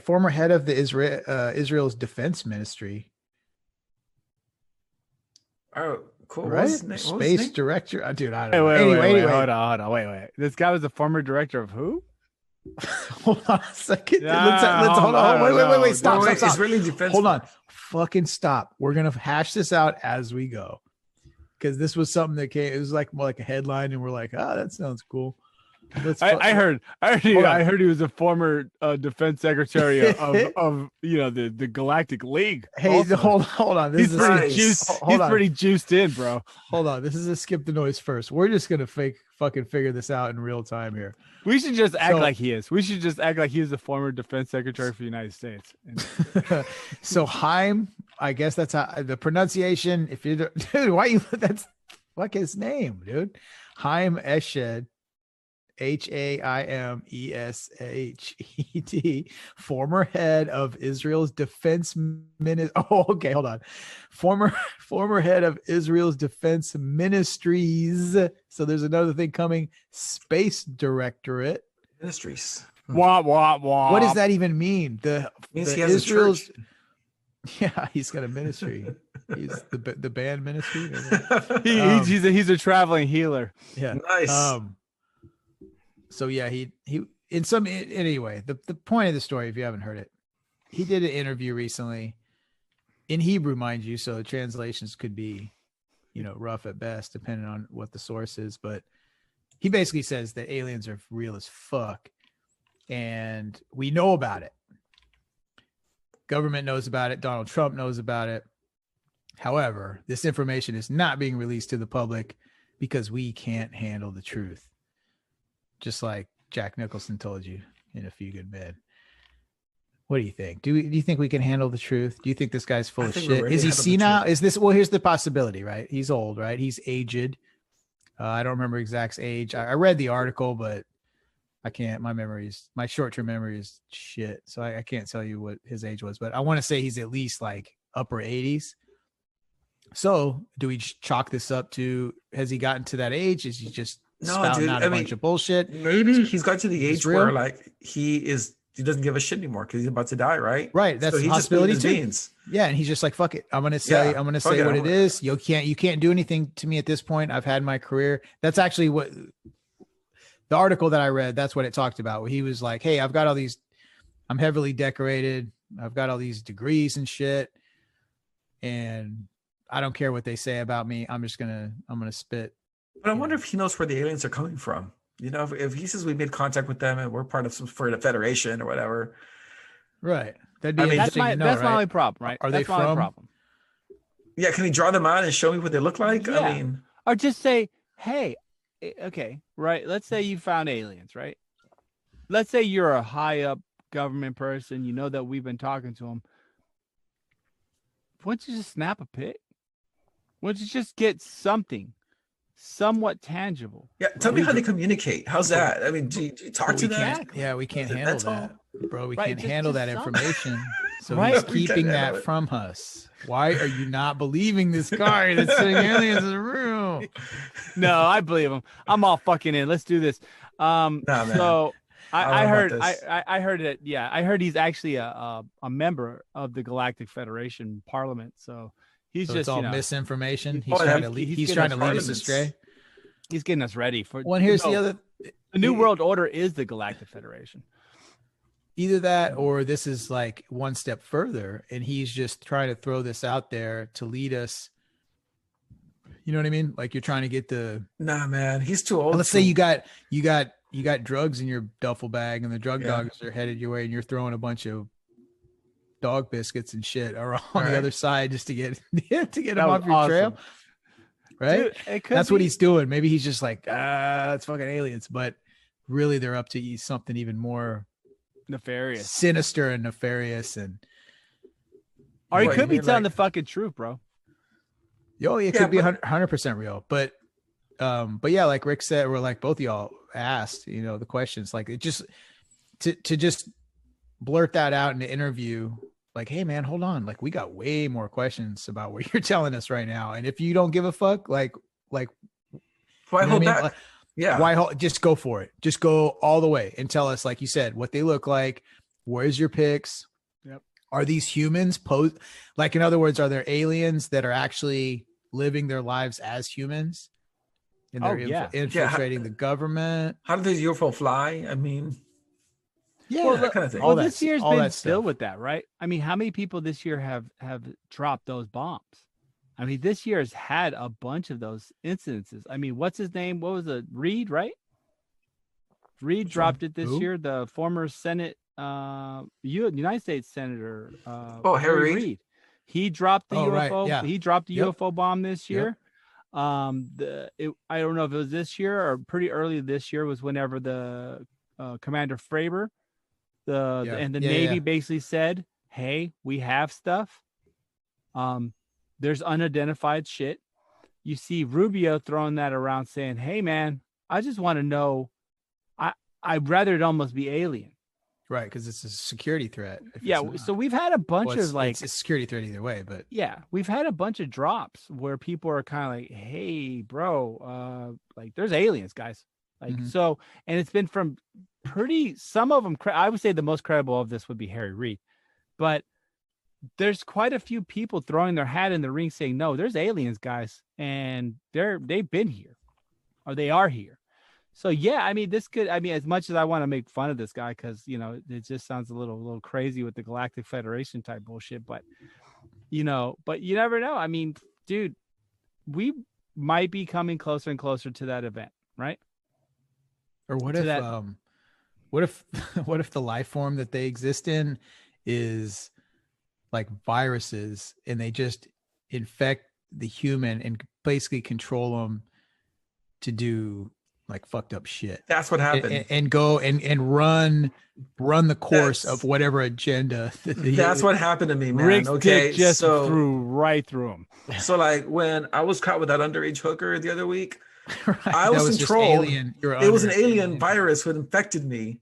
former head of the Israel's defense ministry. Oh, cool. What Right? was his name? What was his Space name? director. Dude, I don't know. Wait, Anyway, hold on. Wait. This guy was the former director of who? hold on a second. Yeah, let's hold on. Wait. Stop. Israeli defense. Hold on. Fucking stop. We're gonna hash this out as we go, because this was something that came. It was like more like a headline, and we're like, that sounds cool. I heard he was a former defense secretary of the Galactic League. Hey, also. hold on. He's pretty nice. juiced. Hold He's on. pretty juiced in, bro. Hold on. This is a skip the noise first. We're just gonna fucking figure this out in real time here. We should just act So- like he is. We should just act like he's the former defense secretary for the United States. So Haim, I guess that's how the pronunciation. If you dude, why you that's fuck his name, dude. Haim Eshed. HAIMESHED, former head of Israel's defense ministry. Oh, okay, hold on. Former head of Israel's defense ministries. So there's another thing coming. Space Directorate. Ministries. Wah wah wah. What does that even mean? Means the he has Israel's. a church. Yeah, he's got a ministry. He's the band ministry. He's a traveling healer. Yeah. Nice. So yeah, he anyway, the point of the story, if you haven't heard it, he did an interview recently in Hebrew, mind you, so the translations could be, rough at best, depending on what the source is. But he basically says that aliens are real as fuck, and we know about it. Government knows about it. Donald Trump knows about it. However, this information is not being released to the public because we can't handle the truth. Just like Jack Nicholson told you in A Few Good Men. What do you think? Do you think we can handle the truth? Do you think this guy's full of shit? Is he senile? Is this? Well, here's the possibility, right? He's old, right? He's aged. I don't remember exact age. I read the article, but I can't. My short-term memory is shit, so I can't tell you what his age was. But I want to say he's at least like upper 80s. So, do we chalk this up to? Has he gotten to that age? Is he just spouting out a bunch of bullshit? Maybe he's got to the age real? where like he doesn't give a shit anymore because he's about to die, right? Right. That's so a he's possibility just too. beans. Yeah, and he's just like, fuck it. I'm gonna say what it is. You can't do anything to me at this point. I've had my career. That's actually what the article that I read, that's what it talked about. Where he was like, hey, I've got all these, I'm heavily decorated, I've got all these degrees and shit, and I don't care what they say about me. I'm gonna spit. But I wonder if he knows where the aliens are coming from. If he says we made contact with them and we're part of some sort of federation or whatever. Right. That'd be That's interesting to know, my right? only problem, right? Are that's they my only from- problem. Yeah, can he draw them out and show me what they look like? Yeah. I mean, Or just say, hey, okay, right? Let's say you found aliens, right? let's say you're a high up government person, you know that we've been talking to them. Why don't you just snap a pic? Why don't you just get something somewhat tangible? Yeah, tell me how they communicate. How's that? I mean, do you talk to them? Yeah, we can't handle that, bro. We Right, can't just- handle just that some- information. So Right. he's We can't keeping handle that it. from us. Why are you not believing this guy that's saying aliens is real? No, I believe him. I'm all fucking in. Let's do this. man. So I I don't know heard about this. I heard it. Yeah, I heard he's actually a member of the Galactic Federation Parliament. So he's So just it's all you know, misinformation. Oh, He's trying to he's lead, getting he's trying to us lead us parliaments. astray. he's getting us ready for. Well, and here's the No, other. the New World Order is the Galactic Federation. Either that or this is like one step further and he's just trying to throw this out there to lead us. You know what I mean? Like you're trying to get the Nah, man, he's too old. let's say you got drugs in your duffel bag and the drug Yeah. dogs are headed your way and you're throwing a bunch of dog biscuits and shit around on Right. the other side just to get to get That him was off your trail. awesome. Right? Dude, it could That's what be. he's doing. Maybe he's just like, it's fucking aliens, but really they're up to something even more nefarious. sinister and nefarious and Or he What, could you be mean, telling like- the fucking truth, bro. yo, it Yeah, could be but- 100% real. But yeah, like Rick said, or like both of y'all asked, you know, the questions, like it just to just blurt that out in the interview, like, hey man, hold on, like we got way more questions about what you're telling us right now, and if you don't give a fuck, like Why you know what hold I mean? back? Like, Yeah. why just go for it, just go all the way and tell us, like you said, what they look like. Where's your pics? Yep. Are these humans like, in other words, are there aliens that are actually living their lives as humans and they're Oh, yeah. infiltrating the government? How did the UFO fly? I mean, Yeah, that kind of thing. all Well, that, this year's all been that filled stuff. with that, right? I mean, how many people this year have dropped those bombs? I mean, this year has had a bunch of those incidences. I mean, what's his name? What was it? Reed, right? Reed Which dropped one? it this Who? year. The former Senate, United States Senator, Harry Reid? He dropped the Oh, UFO. right, yeah. He dropped the Yep. UFO bomb this Yep. year. I don't know if it was this year or pretty early this year was whenever the Commander Fravor, Yeah. and the Yeah, Navy yeah. basically said, "Hey, we have stuff. There's unidentified shit." You see Rubio throwing that around, saying, "Hey, man, I just want to know. I'd rather it almost be alien." Right, because it's a security threat. if Yeah, it's not. so we've had a bunch Well, of like, it's a security threat either way, but yeah, we've had a bunch of drops where people are kind of like, "Hey, bro, like there's aliens, guys." Like Mhm. so, and it's been from some of them. I would say the most credible of this would be Harry Reid, but there's quite a few people throwing their hat in the ring saying, "No, there's aliens, guys, and they've been here, or they are here." So yeah, I mean, as much as I want to make fun of this guy, because you know it just sounds a little crazy with the Galactic Federation type bullshit, but you never know. I mean, dude, we might be coming closer and closer to that event, right? or what To if that- what if what if the life form that they exist in is like viruses and they just infect the human and basically control them to do like fucked up shit That's what happened. and go and run the course That's- of whatever agenda That's what happened to me, man. Rick's Okay, dick just so threw right through him. so like when I was caught with that underage hooker the other week, Right, I that was just controlled. alien. You're it was an under- alien virus who had infected me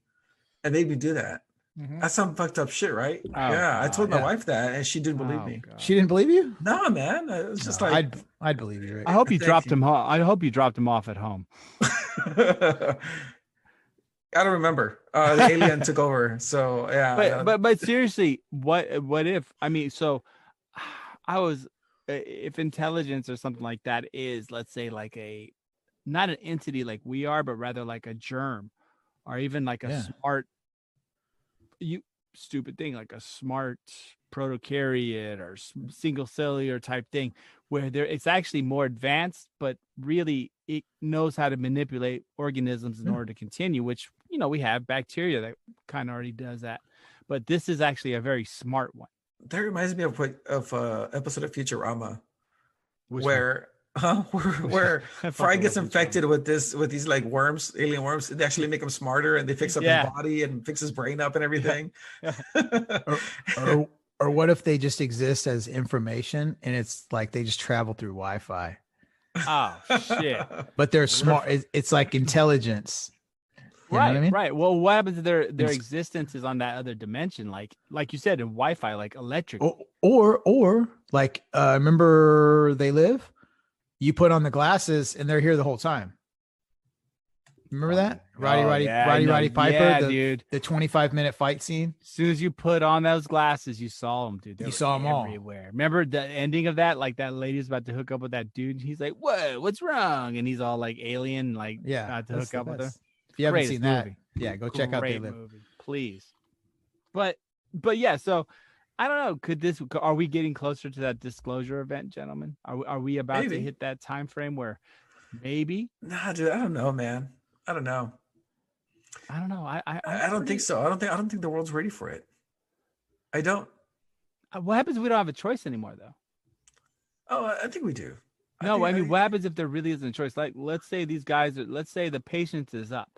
and made me do that. Mhm. That's some fucked up shit, right? Oh, Yeah, I God. told my Yeah. wife that, and she didn't believe Oh, me. God. She didn't believe you? Nah, man, it was just No, like I'd believe you, Rick. I hope you Thank dropped you. him. I hope you dropped him off at home. I don't remember. The alien took over, so yeah. But seriously, what if? I mean, so I was if intelligence or something like that is, let's say, like not an entity like we are, but rather like a germ, or even like a Yeah. smart stupid thing, like a smart protokaryote or single cellular type thing, where it's actually more advanced, but really it knows how to manipulate organisms in Hmm. order to continue, which we have bacteria that kind of already does that, but this is actually a very smart one. That reminds me of episode of Futurama Which where Where Fry gets infected with these like worms, alien worms. They actually make him smarter, and they fix up his body and fix his brain up and everything. Or what if they just exist as information and it's like they just travel through Wi-Fi? Oh shit! But they're smart. It's like intelligence. You know what I mean? Right. Well, what happens if their existence is on that other dimension, like you said, in Wi-Fi, like electric, or like remember They Live? You put on the glasses and they're here the whole time. Remember that? Roddy Piper, dude. The 25-minute fight scene. As soon as you put on those glasses, you saw them, dude. You saw them all everywhere. Remember the ending of that? Like that lady's about to hook up with that dude. He's like, "What? What's wrong?" And he's all like alien, like about to hook up with her. If you haven't seen that, go check out They Live, please. But yeah. So I don't know. Are we getting closer to that disclosure event, gentlemen? Are we about to hit that time frame where maybe? Nah, dude. I don't know, man. I don't know. I don't think so. I don't think the world's ready for it. I don't. What happens if we don't have a choice anymore, though? Oh, I think we do. I mean, what happens if there really isn't a choice? Like, let's say let's say the patience is up.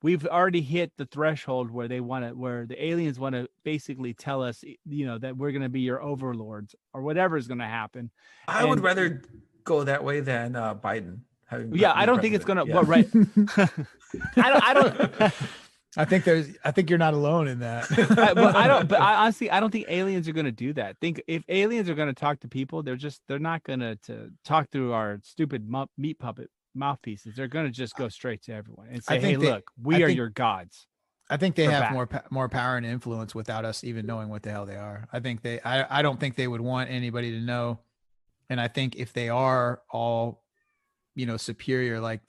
We've already hit the threshold where where the aliens want to basically tell us, that we're going to be your overlords or whatever is going to happen. I would rather go that way than Biden. I don't think it's gonna. Yeah. Well, right. I don't. I think you're not alone in that. But honestly, I don't think aliens are gonna do that. If aliens are gonna talk to people, they're not gonna to talk through our stupid meat puppet mouthpieces. They're gonna just go straight to everyone and say, "Hey, look, we are your gods." I think they have more power and influence without us even knowing what the hell they are. I don't think they would want anybody to know, and I think if they are all superior like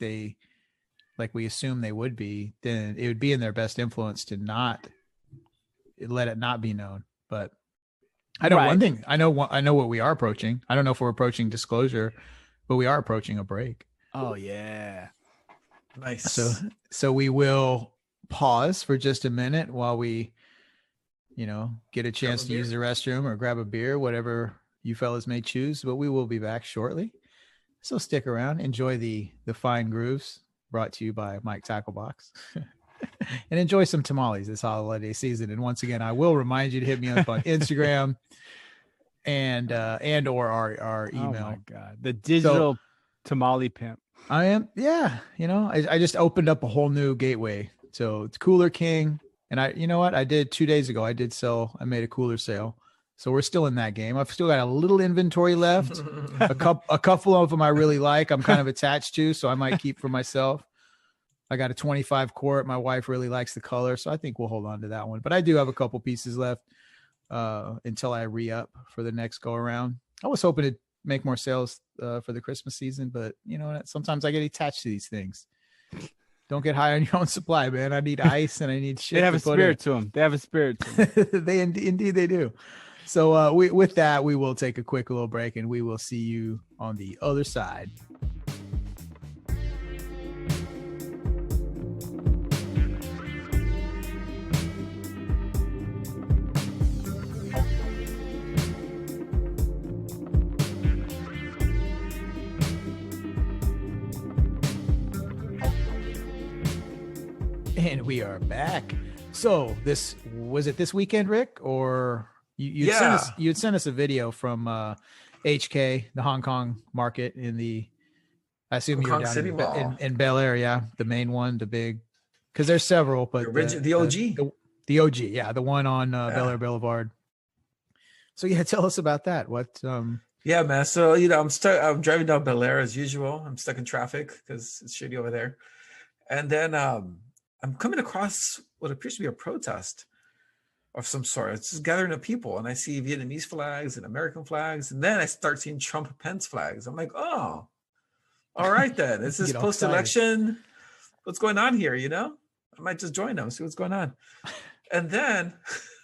we assume they would be, then it would be in their best influence to not let it not be known. But I know one thing. I know what we are approaching. I don't know if we're approaching disclosure, but we are approaching a break. Oh yeah. Nice. So we will pause for just a minute while we get a chance to use the restroom or grab a beer, whatever you fellas may choose, but we will be back shortly. So stick around, enjoy the fine grooves brought to you by Mike Tacklebox, and enjoy some tamales this holiday season. And once again, I will remind you to hit me up on Instagram and or our email. Oh my God, the digital tamale pimp. I am, I just opened up a whole new gateway. So it's Cooler King, and I did 2 days ago. I made a cooler sale. So we're still in that game. I've still got a little inventory left. A couple of them I really like. I'm kind of attached to, so I might keep for myself. I got a 25 quart. My wife really likes the color, so I think we'll hold on to that one. But I do have a couple pieces left until I re-up for the next go around. I was hoping to make more sales for the Christmas season, but sometimes I get attached to these things. Don't get high on your own supply, man. I need ice and I need shit. They have a spirit to them. They have a spirit to them. Indeed they do. So with that, we will take a quick little break and we will see you on the other side. And we are back. So was it this weekend, Rick, or you'd sent us a video from HK, the Hong Kong market I assume you were down in Bel Air, yeah, the main one, the big, because there's several, but the OG, the OG, yeah, the one on Bel Air Boulevard. So yeah, tell us about that. What? Yeah, man. So I'm driving down Bel Air as usual. I'm stuck in traffic because it's shitty over there, and then I'm coming across what appears to be a protest of some sort. It's just gathering of people, and I see Vietnamese flags and American flags, and then I start seeing Trump Pence flags. I'm like, oh, all right then. This is post-election. What's going on here? I might just join them, see what's going on. And then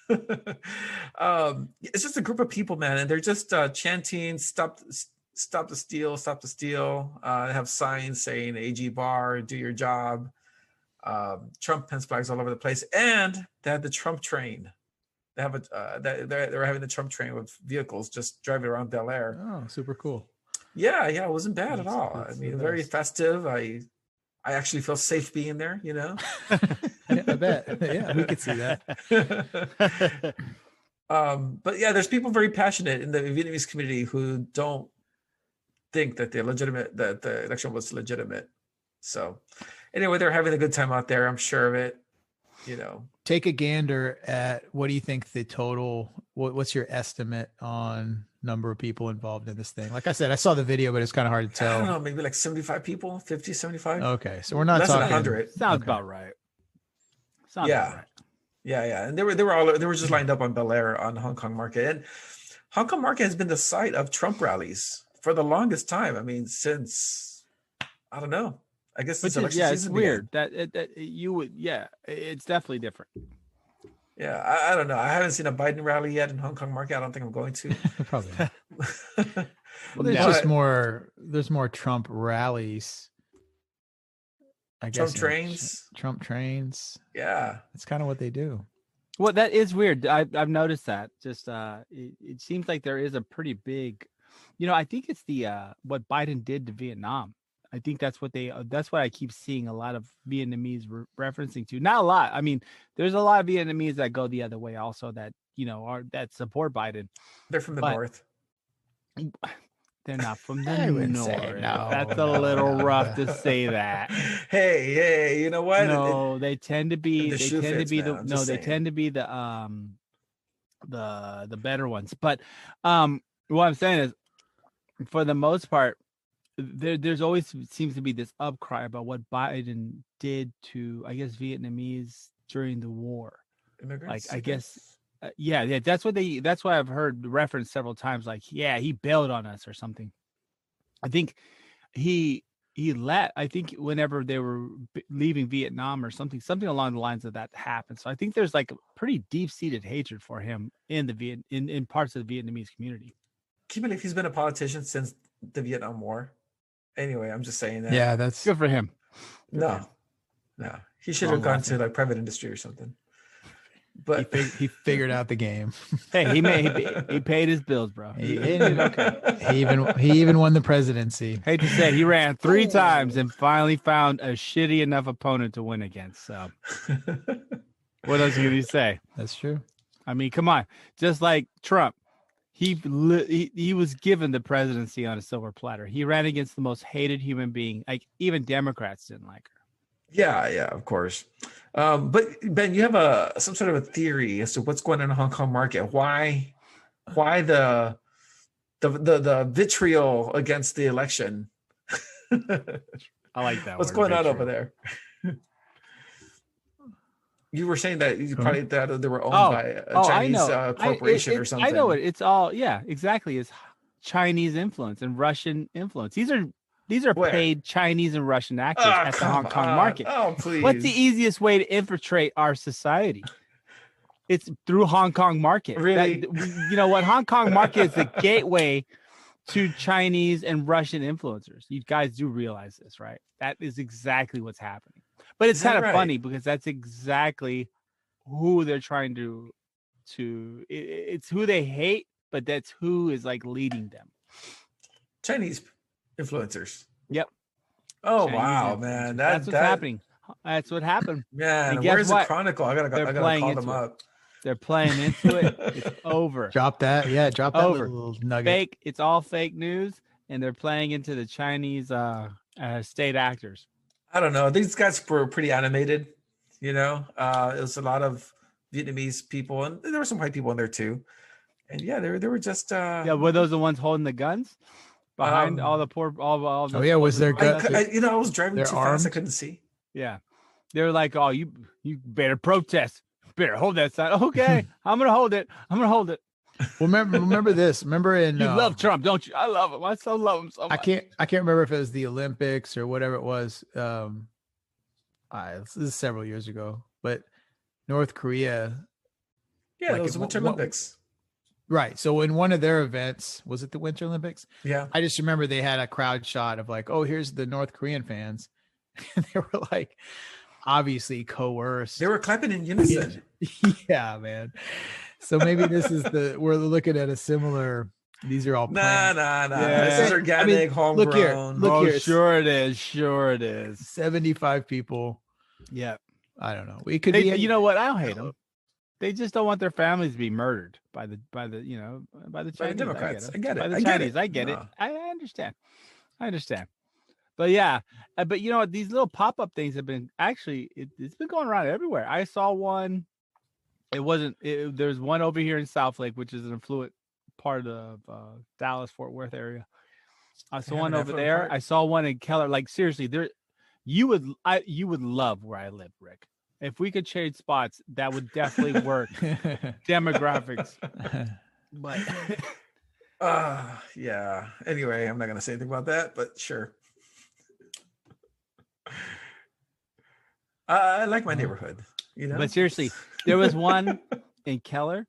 it's just a group of people, man, and they're just chanting, "Stop the steal, stop the steal." They have signs saying "AG Bar, do your job." Trump Pence flags all over the place, and they had the Trump train. They have they're having the Trump train with vehicles just driving around Bel Air. Oh, super cool. Yeah, it wasn't bad at all. I It's mean, the very best. festive. I actually feel safe being there, you know. Yeah, I bet. Yeah, we could see that. But yeah, there's people very passionate in the Vietnamese community who don't think that the election was legitimate. So anyway, they're having a good time out there. I'm sure of it. You know, Take a gander at what do you think the total? What's your estimate on number of people involved in this thing? Like I said, I saw the video, but it's kind of hard to I don't tell. know, maybe like 75 people, 50, 75. Okay, so we're not Less than talking 100. Sounds Okay. about right. Sounds Yeah. about right. Yeah. And they were just lined up on Bel Air on the Hong Kong market. And Hong Kong market has been the site of Trump rallies for the longest time. I mean, since I don't know. I guess Which since is, election yeah, it's season weird began. that you would, yeah, it's definitely different. Yeah, I don't know. I haven't seen a Biden rally yet in Hong Kong market. I don't think I'm going to. Probably not. Well, there's No. just more. There's more Trump rallies. I guess Trump trains. Trump trains. Yeah. It's kind of what they do. Well, that is weird. I've noticed that. Just it seems like there is a pretty big, I think it's the what Biden did to Vietnam. I think that's what I keep seeing a lot of Vietnamese referencing to. Not a lot. I mean, there's a lot of Vietnamese that go the other way also that, that support Biden. They're from the But- north. They're not from the I wouldn't north. say no, That's a no, little no. rough to say that. Hey, you know what? No, they tend to be. the They shoe tend to fits, be man, the. I'm No, just they saying. tend to be the better ones. But what I'm saying is, for the most part, there's always seems to be this upcry about what Biden did to, I guess, Vietnamese during the war. Immigrants, I guess. Yeah, that's what I've heard referenced several times. Like, yeah, he bailed on us or something. I think he let. I think whenever they were leaving Vietnam or something along the lines of that happened. So I think there's like a pretty deep seated hatred for him in in parts of the Vietnamese community. Can you believe he's been a politician since the Vietnam War? Anyway, I'm just saying that. Yeah, that's Good for him. No. He should Long have gone lasting. to like private industry or something. But he figured out the game. Hey, he paid his bills, bro. He He did. did okay. He even won the presidency. Hate to say it, he ran 3 times and finally found a shitty enough opponent to win against. So what else can you say? That's true. I mean, come on. Just like Trump, he was given the presidency on a silver platter. He ran against the most hated human being. Like even Democrats didn't like her. yeah, of course. But Ben, you have some sort of a theory as to what's going on in the Hong Kong market. Why the vitriol against the election? I like that. What's word, going on vitriol. over there? You were saying that you probably that they were owned Oh, by a I Chinese know. corporation or something. I know it. It's all exactly. It's Chinese influence and Russian influence. These are Where? paid Chinese and Russian actors Ah, at the come Hong Kong on. market. Oh, please. What's the easiest way to infiltrate our society? It's through Hong Kong market. Really? You know what? Hong Kong market is the gateway to Chinese and Russian influencers. You guys do realize this, right? That is exactly what's happening. But it's Is that kind of right? funny because that's exactly who they're trying to it's who they hate, but that's who is like leading them. Chinese influencers. Yep. Oh Chinese wow, influencers. man. That's what's happening. That's what happened. Man, And guess where's what? the Chronicle? I They're gotta playing call them into it. up. They're playing into it. It's over. Drop that. Yeah, drop that Over. little nugget. Fake. It's all fake news, and they're playing into the Chinese state actors. I don't know. These guys were pretty animated, you know. It was a lot of Vietnamese people, and there were some white people in there too. And yeah, they were just Yeah, were those the ones holding the guns behind all the poor all the Oh yeah, was there I good? I was driving They're too fast. I armed? couldn't see. Yeah, they're like, oh, you better protest. Better hold that sign. Okay, I'm gonna hold it. Well, remember this. Remember in You love Trump, don't you? I love him. I so love him so much. I can't remember if it was the Olympics or whatever it was. This is several years ago, but North Korea. Yeah, Like it was the in Winter what- Olympics. Right. So in one of their events, was it the Winter Olympics? Yeah. I just remember they had a crowd shot of like, oh, here's the North Korean fans. And they were like obviously coerced. They were clapping in unison. Yeah, man. So maybe this is we're looking at a similar These are all Nah. planned. This is organic, homegrown. Look here. Sure it is. 75 people. Yeah. I don't know. We could Hey, be. you know what? I don't hate them. They just don't want their families to be murdered by the Chinese. By the Democrats. I get it. By the I get Chinese. it. I get it. No. I understand. But yeah, but you know what? These little pop-up things have been actually it's been going around everywhere. I saw one. There's one over here in South Lake, which is an affluent part of Dallas Fort Worth area. I saw one over there. I saw one in Keller. Like seriously, you would love where I live, Rick. If we could trade spots, that would definitely work. Demographics. But yeah. Anyway, I'm not gonna say anything about that, but sure. I like my neighborhood, you know. But seriously, there was one in Keller,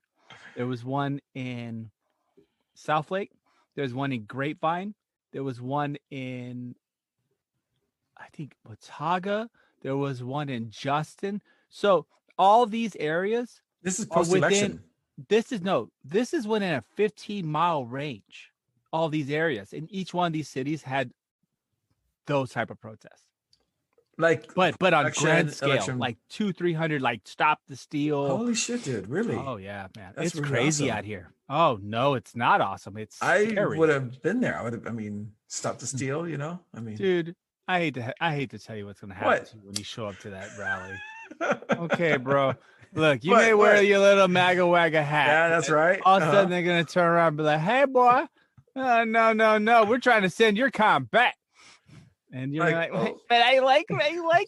there was one in South Lake, there's one in Grapevine, there was one in I think Watauga, there was one in Justin. So all these areas. This is post-election. This is within a 15-mile range. All these areas, and each one of these cities had those type of protests. Like, but on grand scale, like 200-300, like stop the steal. Holy shit, dude! Really? Oh yeah, man, That's it's really crazy awesome. out here. Oh no, it's not awesome. It's scary. I would have been there. I mean, stop the steal. You know, I mean, dude, I hate to tell you what's gonna happen to you when you show up to that rally. Okay, bro. Look, you may wear your little MAGA WAGA hat. Yeah, that's right. All of a sudden, they're gonna turn around and be like, "Hey, boy, no, we're trying to send your con back." And you're like, but I like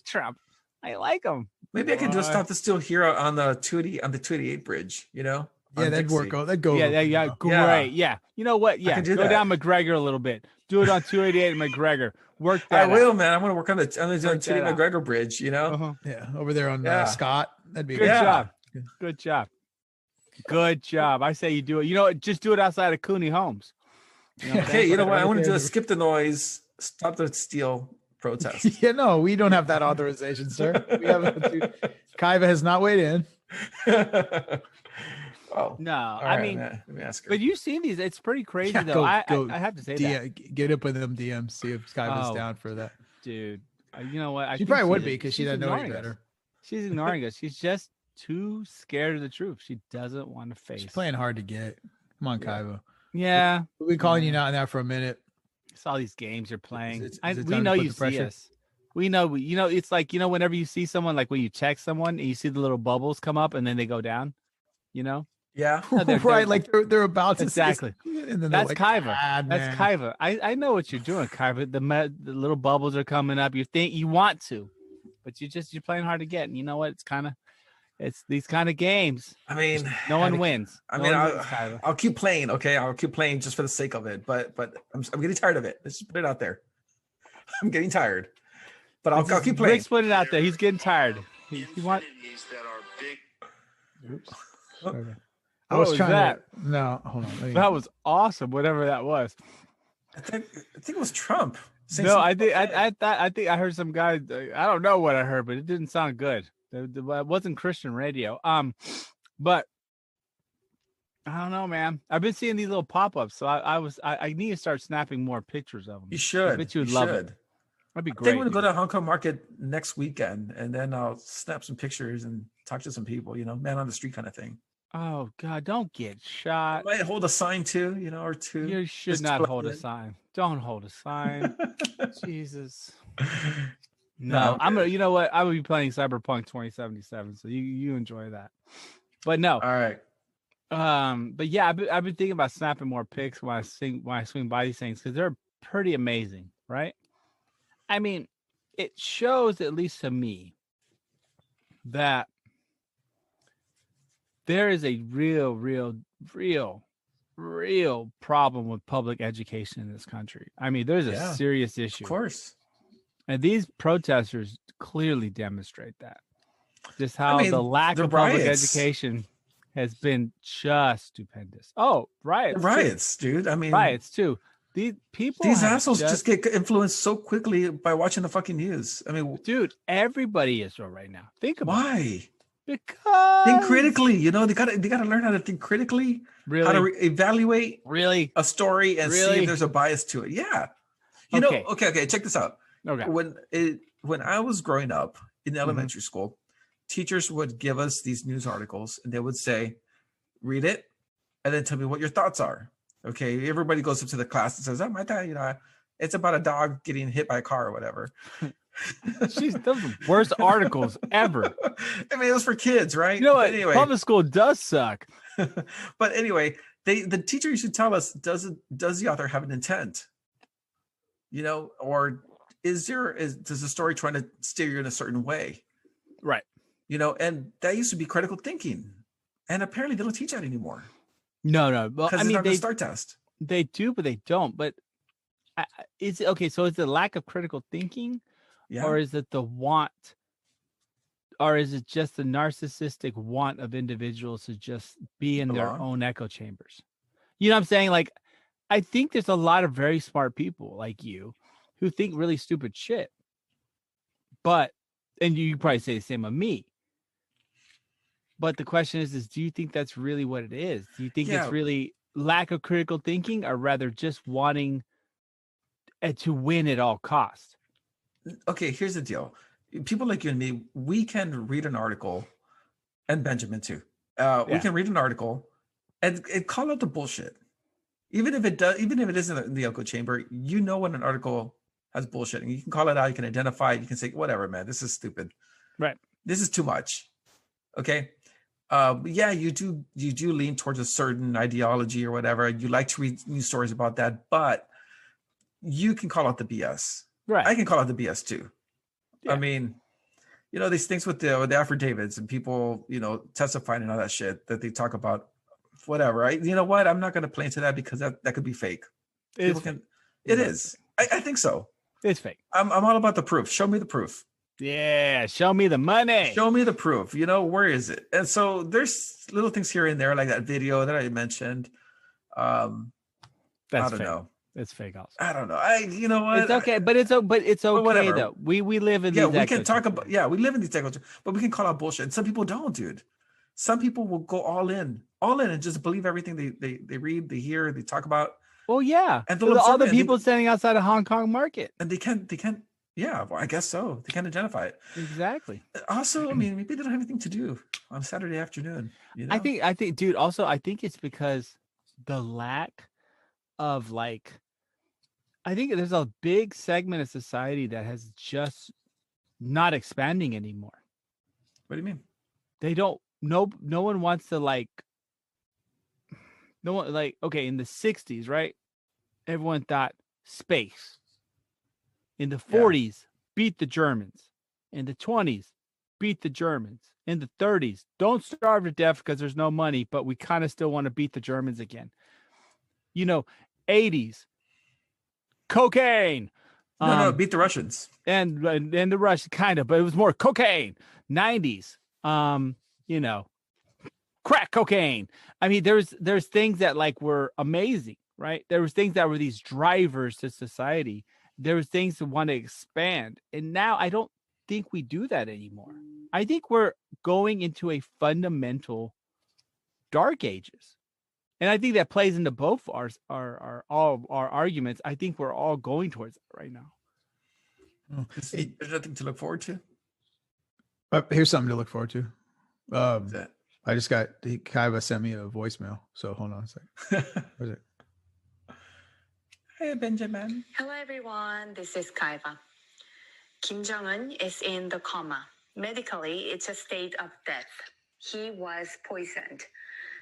Trump. I like him. Maybe I could just stop the steal here on the 288 bridge. You know? Yeah, that'd work. That'd go. Yeah, great. Yeah, you know what? Yeah, go down McGregor a little bit. Do it on 288 and McGregor. Work that. I will, man. I'm gonna work on the 288 McGregor bridge. You know? Yeah, over there on Scott. That'd be good job. Good job. I say you do it. You know what? Just do it outside of Cooney Homes. You know, okay, you know what? I want to do a skip the noise. Stop the steal protest. Yeah, no, we don't have that authorization, sir. We have Kaiva has not weighed in. Oh no, right, I mean, let me ask her. But you've seen these. It's pretty crazy though. I have to say that. Get up with them DMs. See if Kaiva's down for that, dude. You know what? She probably would be because she doesn't know any better. She's ignoring us. She's just too scared of the truth. She doesn't want to face. She's playing hard to get. Come on, Kaiva. Yeah, we've been calling you now for a minute. It's all these games you're playing. We know you see us. We know. You know, it's like, you know, whenever you see someone, like when you text someone and you see the little bubbles come up and then they go down. You know. Yeah. No, they're like they're about to exactly. And then that's like, Kaiva. That's Kaiva. I know what you're doing, Kaiva. The little bubbles are coming up. You think you want to, but you're playing hard to get. And you know what? It's these kind of games. I mean, no one wins. I'll keep playing. Okay, I'll keep playing just for the sake of it. But I'm getting tired of it. Let's just put it out there. I'm getting tired. But I'll keep playing. Rick's put it out there. He's getting tired. He wants. Oops. I was trying that? No, hold on. That was awesome. Whatever that was. I think it was Trump. No, I think I heard some guy. I don't know what I heard, but it didn't sound good. It wasn't Christian radio. But I don't know, man. I've been seeing these little pop-ups, so I need to start snapping more pictures of them. You should. I bet you would love it. That'd be great. I think we're gonna go to Hong Kong Market next weekend, and then I'll snap some pictures and talk to some people. You know, man on the street kind of thing. Oh God! Don't get shot. I might hold a sign too, you know, or two. You should not hold a sign. Don't hold a sign. Jesus. No, I'm gonna. You know what? I will be playing Cyberpunk 2077, so you enjoy that. But no. All right. But yeah, I've been thinking about snapping more pics when I swing by these things because they're pretty amazing, right? I mean, it shows, at least to me, that there is a real problem with public education in this country. I mean, there's a serious issue. Of course. And these protesters clearly demonstrate that. Just how the lack of public education has been just stupendous. Oh, riots, dude. I mean, riots too. These assholes just get influenced so quickly by watching the fucking news. I mean, dude, everybody is right now. Think about why? Because Think critically. You know, they gotta learn how to think critically, really, how to evaluate really, a story and see Really? if there's a bias to it. Yeah. You know, Okay. okay, check this out. okay. When I was growing up in Mm-hmm. elementary school, teachers would give us these news articles and they would say, read it and then tell me what your thoughts are. Okay, everybody goes up to the class and says, "Oh, my dad, it's about a dog getting hit by a car or whatever." Jeez, those are the worst articles ever. I mean, it was for kids, right? You know what? But anyway, Public school does suck. but anyway, the teacher used to tell us, does the author have an intent? You know, or does the story trying to steer you in a certain way? Right. You know, and that used to be critical thinking. And apparently they don't teach that anymore. No. Well, Because I it's mean, not the STAR test. they do, but they don't. But is it okay? So is it lack of critical thinking, Yeah. or is it the want, or is it just the narcissistic want of individuals to just be in their Belong? own echo chambers? You know what I'm saying? Like, I think there's a lot of very smart people like you who think really stupid shit. But, and you probably say the same of me. But the question is do you think that's really what it is? Do you think Yeah. it's really lack of critical thinking, or rather just wanting to win at all costs? Okay, here's the deal. People like you and me, we can read an article, and Benjamin too. We Yeah. can read an article and call out the bullshit. Even if it isn't in the echo chamber, you know when an article has bullshit, and you can call it out, you can identify it, you can say, whatever, man, this is stupid. Right. This is too much. Okay. Yeah, you do lean towards a certain ideology or whatever. You like to read news stories about that, but you can call out the BS. Right. I can call out the BS too. Yeah. I mean, you know, these things with the affidavits and people, you know, testifying and all that shit that they talk about, whatever. You know what? I'm not going to play into that because that could be fake. It's It is. I think so. It's fake. I'm all about the proof. Show me the proof. Yeah. Show me the money. Show me the proof. You know, where is it? And so there's little things here and there, like that video that I mentioned. I That's don't fake. know. It's fake also. I don't know. You know what? It's okay, but it's okay whatever. though. We live in Yeah, these we can echoes. talk about. Yeah, we live in these echoes, but we can call out bullshit. And some people don't, dude. Some people will go all in, and just believe everything they read, they hear, they talk about, Well, yeah. and they'll All observe the it, and people standing outside of Hong Kong market. they can't. Yeah, well, I guess so. They can't identify it. Exactly. Also, I mean, maybe they don't have anything to do on Saturday afternoon. You know? I think, dude, also, I think it's because the lack of I think there's a big segment of society that has just not expanding anymore. What do you mean? They don't, no one wants to no one okay, in the 60s, right? Everyone thought space. In the 40s, beat the Germans. In the 20s, beat the Germans. In the 30s, don't starve to death because there's no money, but we kind of still want to beat the Germans again. You know, 80s, cocaine. No, beat the Russians. And the Russians, kind of, but it was more cocaine. 90s, you know, crack cocaine. I mean, there's things that were amazing, right? There was things that were these drivers to society. There was things to want to expand. And now I don't think we do that anymore. I think we're going into a fundamental dark ages. And I think that plays into both all our arguments. I think we're all going towards that right now. There's nothing to look forward to. Here's something to look forward to. What's that? I just got Kaiba sent me a voicemail. So hold on a second. What is it? Hey, Benjamin. Hello everyone, this is Kaiba. Kim Jong-un is in the coma. Medically, it's a state of death. He was poisoned.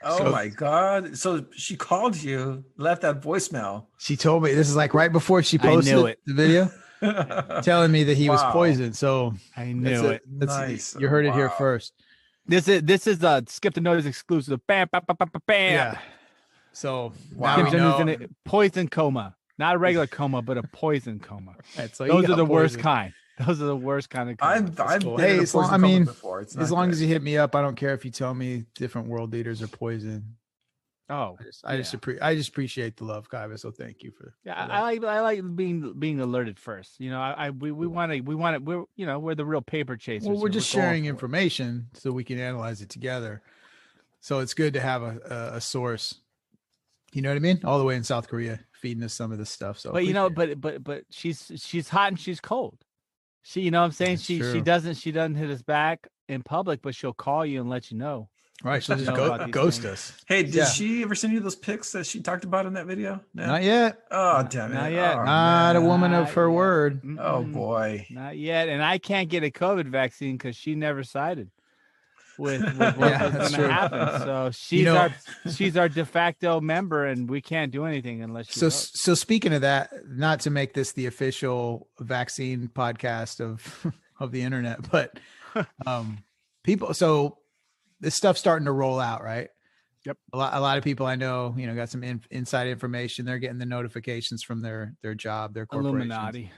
Oh my God. So she called you, left that voicemail. She told me this is right before she posted knew it. the video, telling me that he was Wow. poisoned. So I knew it. Nice. You heard it here Wow. first. This is a Skip the Noise exclusive. Bam, bam, bam, bam, bam. Yeah. So Wow. Kim now we Jong-un's know. in a poison coma. Not a regular coma, but a poison coma. Right, so he Those are got the worst poisoned. kind. Those are the worst kind of I've coma. been Hey, in a as long- poison I coma mean, before. It's As not long good. as you hit me up, I don't care if you tell me different world leaders are poisoned. Oh, I just appreciate the love, Kaiba. So thank you for. yeah. for I like being alerted first. You know, we want to we're we're the real paper chasers. Well, we're just going sharing for it. information so we can analyze it together. So it's good to have a source. You know what I mean? All the way in South Korea, feeding us some of this stuff. So, But you know, appreciate it. but she's hot and she's cold. She, you know what I'm saying? That's She true. doesn't hit us back in public, but she'll call you and let you know. Right, she'll just know about these ghost things. us. Hey, did Yeah. she ever send you those pics that she talked about in that video? No? Not yet. Oh, damn it. Not yet. Oh, Not a man. woman of her Not yet. word. Oh, Mm-mm. boy. Not yet. And I can't get a COVID vaccine because she never sided with what Yeah, was that's going to true. happen. So she's our de facto member, and we can't do anything unless she votes. So speaking of that, not to make this the official vaccine podcast of the internet, but people, so this stuff's starting to roll out, right? Yep. A lot of people I know, got some inside information. They're getting the notifications from their job, their corporations.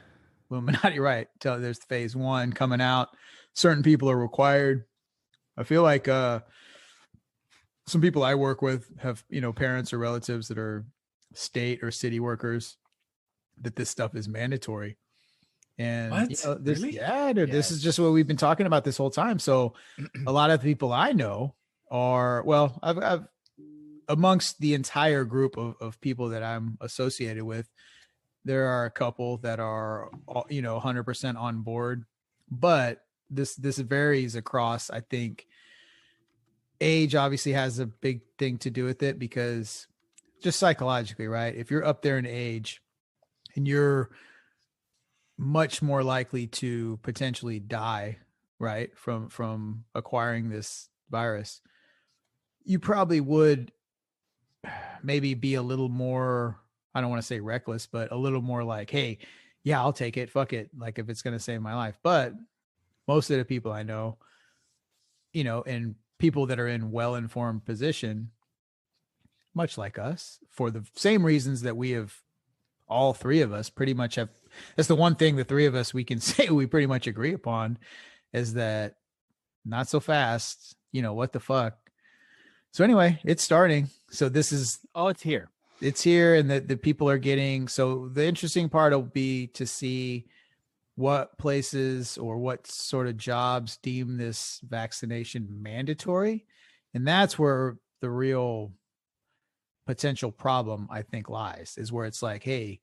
Illuminati, right? There's phase 1 coming out. Certain people are required. I feel like some people I work with have, parents or relatives that are state or city workers, that this stuff is mandatory. And What? this, Really? yeah, dude, this Yes. is just what we've been talking about this whole time. So a lot of the people I know are, well, I've amongst the entire group of people that I'm associated with, there are a couple that are, 100% on board, but this varies across. I think age obviously has a big thing to do with it, because just psychologically, right? If you're up there in age and you're much more likely to potentially die, right, from acquiring this virus, you probably would maybe be a little more, I don't want to say reckless, but a little more like, hey, yeah, I'll take it. Fuck it. Like, if it's going to save my life. But most of the people I know, and people that are in well-informed position, much like us, for the same reasons that we have, all three of us pretty much have. That's the one thing the three of us, we can say we pretty much agree upon, is that not so fast, what the fuck. So anyway, it's starting. So this is, it's here. It's here, and the people are getting. So the interesting part will be to see what places or what sort of jobs deem this vaccination mandatory. And that's where the real potential problem, I think, lies, is where it's like, hey,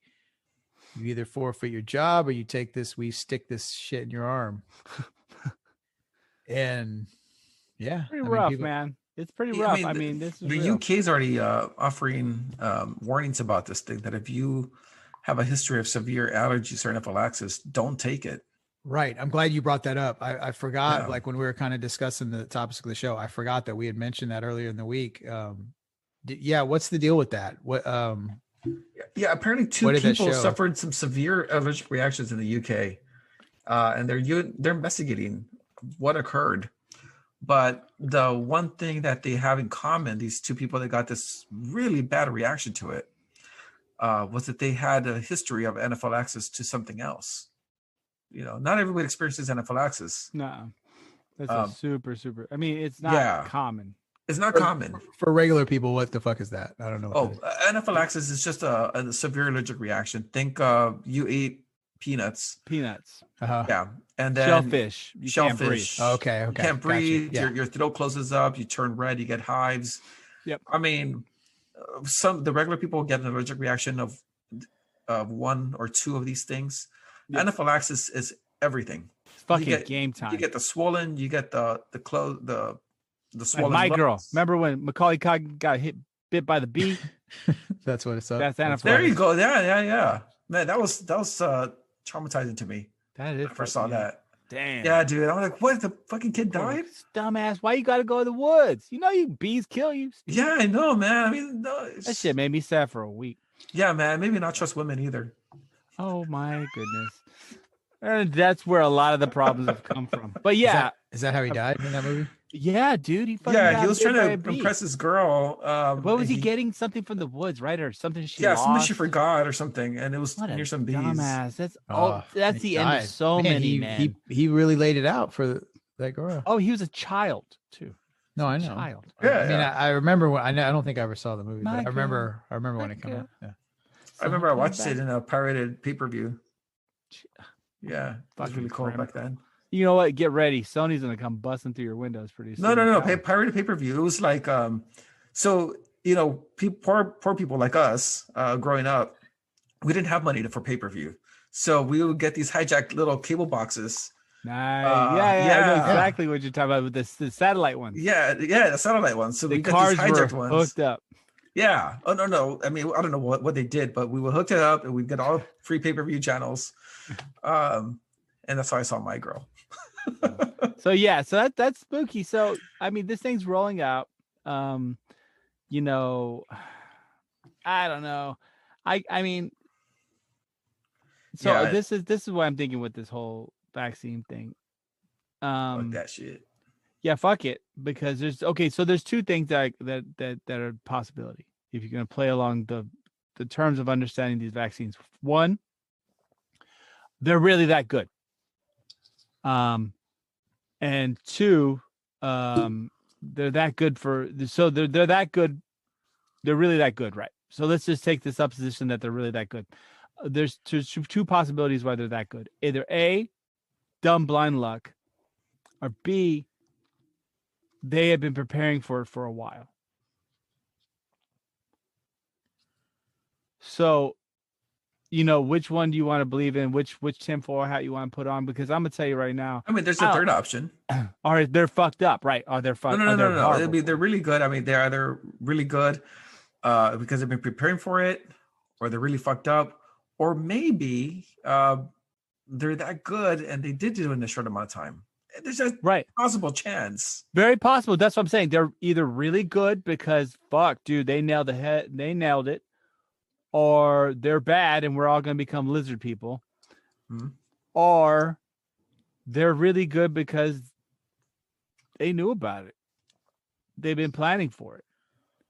you either forfeit your job or you take this, we stick this shit in your arm. And yeah, Pretty rough, man. It's pretty rough. This is the real. UK is already offering warnings about this thing, that if you have a history of severe allergies or anaphylaxis, don't take it. Right. I'm glad you brought that up. I forgot, Yeah. like when we were kind of discussing the topics of the show, I forgot that we had mentioned that earlier in the week. Yeah. What's the deal with that? What, Yeah, apparently two What did that people show? suffered some severe allergic reactions in the UK, and they're investigating what occurred. But the one thing that they have in common, these two people that got this really bad reaction to it, was that they had a history of anaphylaxis to something else. Not everybody experiences anaphylaxis. No, that's a super. I mean, it's not common. It's not common. for regular people, what the fuck is that? I don't know. What that is. Anaphylaxis is just a severe allergic reaction. Think you ate peanuts. Uh-huh. Yeah. And then Shellfish. You can't breathe. shellfish. Oh, okay. You can't breathe. Gotcha. Yeah. Your throat closes up. You turn red. You get hives. Yep. I mean, the regular people get an allergic reaction of one or two of these things. Yep. Anaphylaxis is everything. It's fucking get- game time. You get the swollen. You get the Like swollen. my girl. lungs. Remember when Macaulay Culkin got bit by the bee? That's what it's up. That's what There you it's- go. Yeah. Man, that was traumatizing to me. That is. When I first saw that. Damn. Yeah, dude. I'm like, what? The fucking kid died? Dumbass. Why you got to go to the woods? You bees kill you. Yeah, I know, man. I mean, no, That shit made me sad for a week. Yeah, man. Maybe not trust women either. Oh my goodness. And that's where a lot of the problems have come from. But yeah, Is that how he died in that movie? yeah, dude. He fucking Yeah, got he was bit trying by to a bee. impress his girl. What was and he getting? Something from the woods, right? Or something she Yeah, lost? something she forgot or something, and it was What a near some bees. dumbass. That's Oh, that's he the end died. of so Man, many, man. He really laid it out for that girl. Oh, he was a child too. No, I know. Child. Yeah, I mean, I remember when I don't think I ever saw the movie, but I Michael, remember when it came Michael. out. Yeah. I remember I watched it in a pirated pay-per-view. Yeah, it was Fucking really cool criminal. back then. You know what? Get ready. Sony's gonna come busting through your windows pretty soon. No. Pirated pay-per-view. It was like, so poor people like us, growing up, we didn't have money for pay-per-view, so we would get these hijacked little cable boxes. Nice. Yeah. I know exactly what you're talking about with the satellite ones. Yeah, the satellite ones. So The we got cars these hijacked were ones. hooked up. Yeah. Oh no. I mean, I don't know what they did, but we would hook it up and we'd get all free pay-per-view channels. And that's how I saw My Girl. So yeah, so that's spooky. So I mean, this thing's rolling out. You know, I don't know. I mean, so Yeah, this is what I'm thinking with this whole vaccine thing. fuck that shit. Yeah, fuck it, because there's two things that are a possibility if you're gonna play along the terms of understanding these vaccines. One, they're really that good. And two, they're that good they're that good. They're really that good, right? So let's just take the supposition that they're really that good. There's two possibilities why they're that good. Either A, dumb blind luck, or B, they have been preparing for it for a while. So, which one do you want to believe in? Which tinfoil hat you want to put on? Because I'm gonna tell you right now. I mean, there's a third option. Or they're fucked up, right? Or they're fucked. No. Horrible. They're really good. I mean, they're either really good because they've been preparing for it, or they're really fucked up, or maybe they're that good and they did do it in a short amount of time. There's a possible chance. Very possible. That's what I'm saying. They're either really good because fuck, dude, they nailed it, or they're bad and we're all gonna become lizard people, or they're really good because they knew about it. They've been planning for it.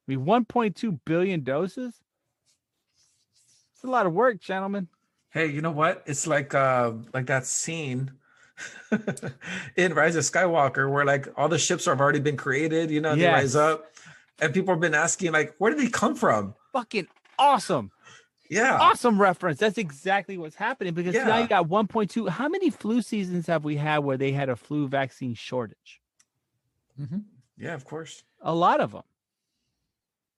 I mean, 1.2 billion doses. It's a lot of work, gentlemen. Hey, you know what? It's like that scene in Rise of Skywalker where like all the ships have already been created, they rise up, and people have been asking like, where did they come from? Fucking awesome. Yeah. Awesome reference. That's exactly what's happening because now you got 1.2. How many flu seasons have we had where they had a flu vaccine shortage? Mm-hmm. Yeah, of course. A lot of them.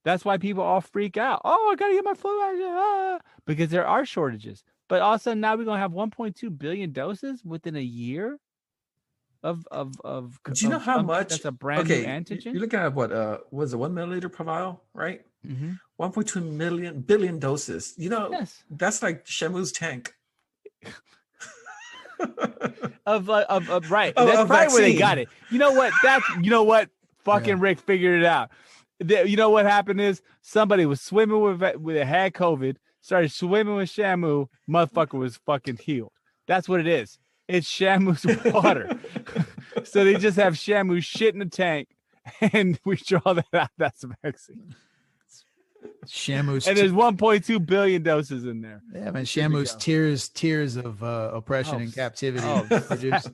That's why people all freak out. Oh, I got to get my flu vaccine. Because there are shortages. But all of a sudden now we're going to have 1.2 billion doses within a year of Do you know how much? That's a brand new antigen. You're looking at what was it 1 milliliter per vial, right? Mm-hmm. 1.2 billion doses. That's like Shamu's tank. of right. Of That's probably vaccine. where they got it. You know what? Fucking Rick figured it out. You know what happened is somebody was swimming with it, had COVID, started swimming with Shamu, motherfucker was fucking healed. That's what it is. It's Shamu's water. So they just have Shamu shit in the tank and we draw that out. That's the vaccine. Shamu's and there's 1.2 billion doses in there. Yeah, man. Shamu's tears of oppression and captivity produced.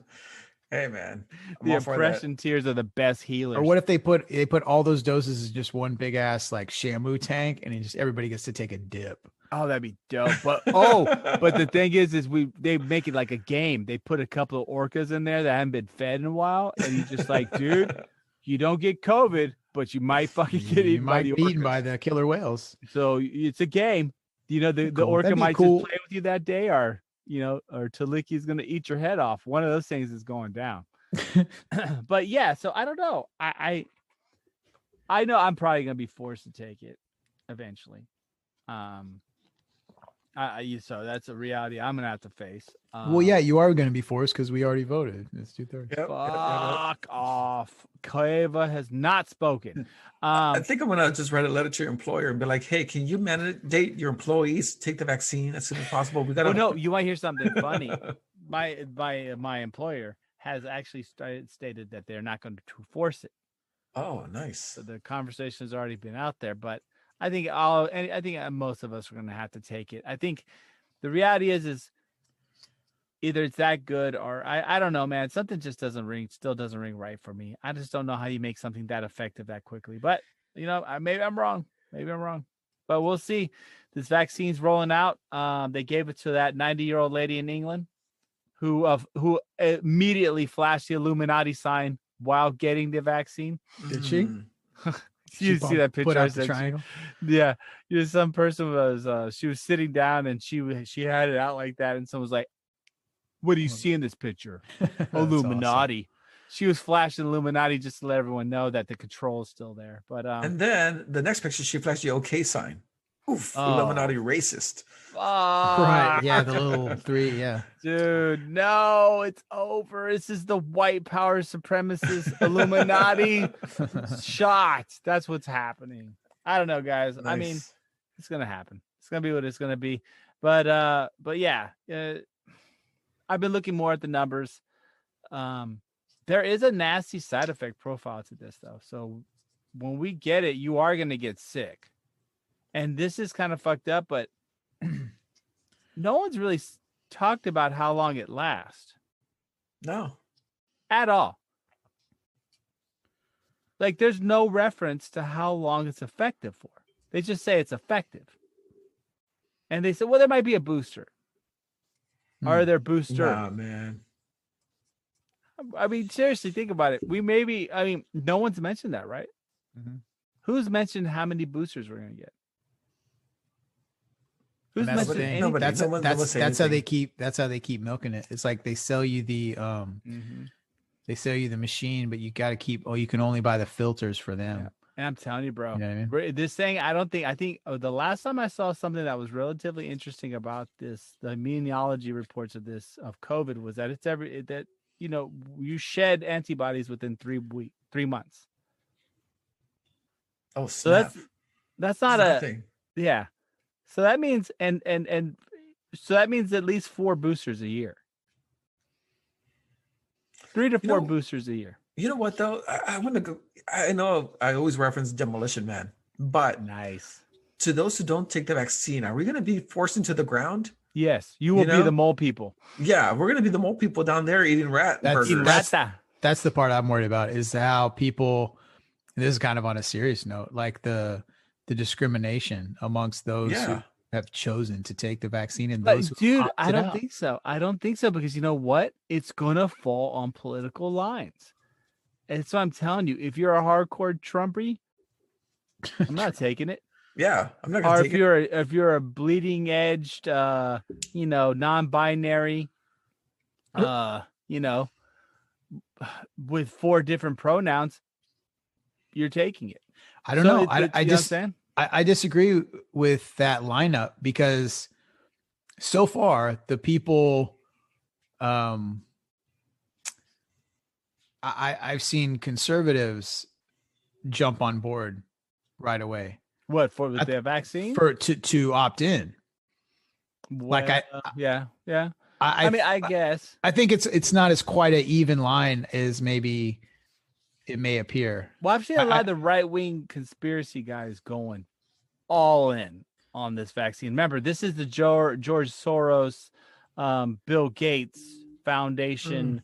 Hey, man. The oppression tears are the best healers. Or what if they put all those doses in just one big ass like Shamu tank, and everybody gets to take a dip. Oh, that'd be dope. But but the thing is they make it like a game. They put a couple of orcas in there that haven't been fed in a while, and you just like, dude, you don't get COVID, but you might fucking get eaten by the killer whales. So it's a game. The orca might just play with you that day, or Taliki's gonna eat your head off. One of those things is going down. But yeah, so I don't know. I know I'm probably gonna be forced to take it eventually. So that's a reality I'm gonna have to face. Well, yeah, you are gonna be forced because we already voted. It's 2/3. Fuck off. Cueva has not spoken. I think I'm gonna just write a letter to your employer and be like, "Hey, can you mandate your employees to take the vaccine as soon as possible?" We gotta. Oh no, you might hear something funny. My employer has actually stated that they're not going to force it. Oh, nice. So the conversation has already been out there, but I think most of us are going to have to take it. I think the reality is either it's that good or I don't know, man. Something just still doesn't ring right for me. I just don't know how you make something that effective that quickly. But maybe I'm wrong. But we'll see. This vaccine's rolling out. They gave it to that 90-year-old lady in England who immediately flashed the Illuminati sign while getting the vaccine. Did she? You see that picture? Put out the triangle. Yeah, some person was she was sitting down and she had it out like that, and someone was like, "What do you see in this picture?" Illuminati. Awesome. She was flashing Illuminati just to let everyone know that the control is still there. But and then the next picture, she flashed the OK sign. Oof, Illuminati racist. Right. Yeah, the little 3. Yeah. Dude, no, it's over. This is the white power supremacist Illuminati shot. That's what's happening. I don't know, guys. Nice. I mean, it's gonna happen. It's gonna be what it's gonna be. But yeah, I've been looking more at the numbers. There is a nasty side effect profile to this, though. So when we get it, you are gonna get sick. And this is kind of fucked up, but no one's really talked about how long it lasts. No. At all. Like, there's no reference to how long it's effective for. They just say it's effective. And they said, well, there might be a booster. Are there boosters? Nah, man. I mean, seriously, think about it. No one's mentioned that, right? Mm-hmm. Who's mentioned how many boosters we're going to get? Who's mentioned anything? That's how they keep milking it. It's like they sell you the they sell you the machine, but you got to keep. Oh, you can only buy the filters for them. Yeah. And I'm telling you, bro, you know what I mean? This thing, I think the last time I saw something that was relatively interesting about this, the immunology reports of COVID was that you shed antibodies within 3 months. Oh, snap. So that's not nothing. Yeah. So that means so that means at least 4 boosters a year. 3 to 4 boosters a year. You know what though? I want to go. I know I always reference Demolition Man, but nice. To those who don't take the vaccine, are we going to be forced into the ground? Yes, you will be the mole people. Yeah, we're going to be the mole people down there eating burgers. That's the part I'm worried about, is how people. This is kind of on a serious note, like the discrimination amongst those who have chosen to take the vaccine and those who I don't think so. I don't think so, because you know what? It's gonna fall on political lines. And so I'm telling you, if you're a hardcore Trumpy, I'm not taking it. Yeah, I'm not gonna take it. Or if you're a bleeding edged non-binary, with 4 different pronouns, you're taking it. I don't know. I disagree with that lineup, because so far the people I've seen conservatives jump on board right away. What, for the vaccine? To opt in. Well, like I guess. I think it's not as quite an even line as maybe it may appear. Well, I've seen a lot of the right-wing conspiracy guys going all in on this vaccine. Remember, this is the George Soros, Bill Gates Foundation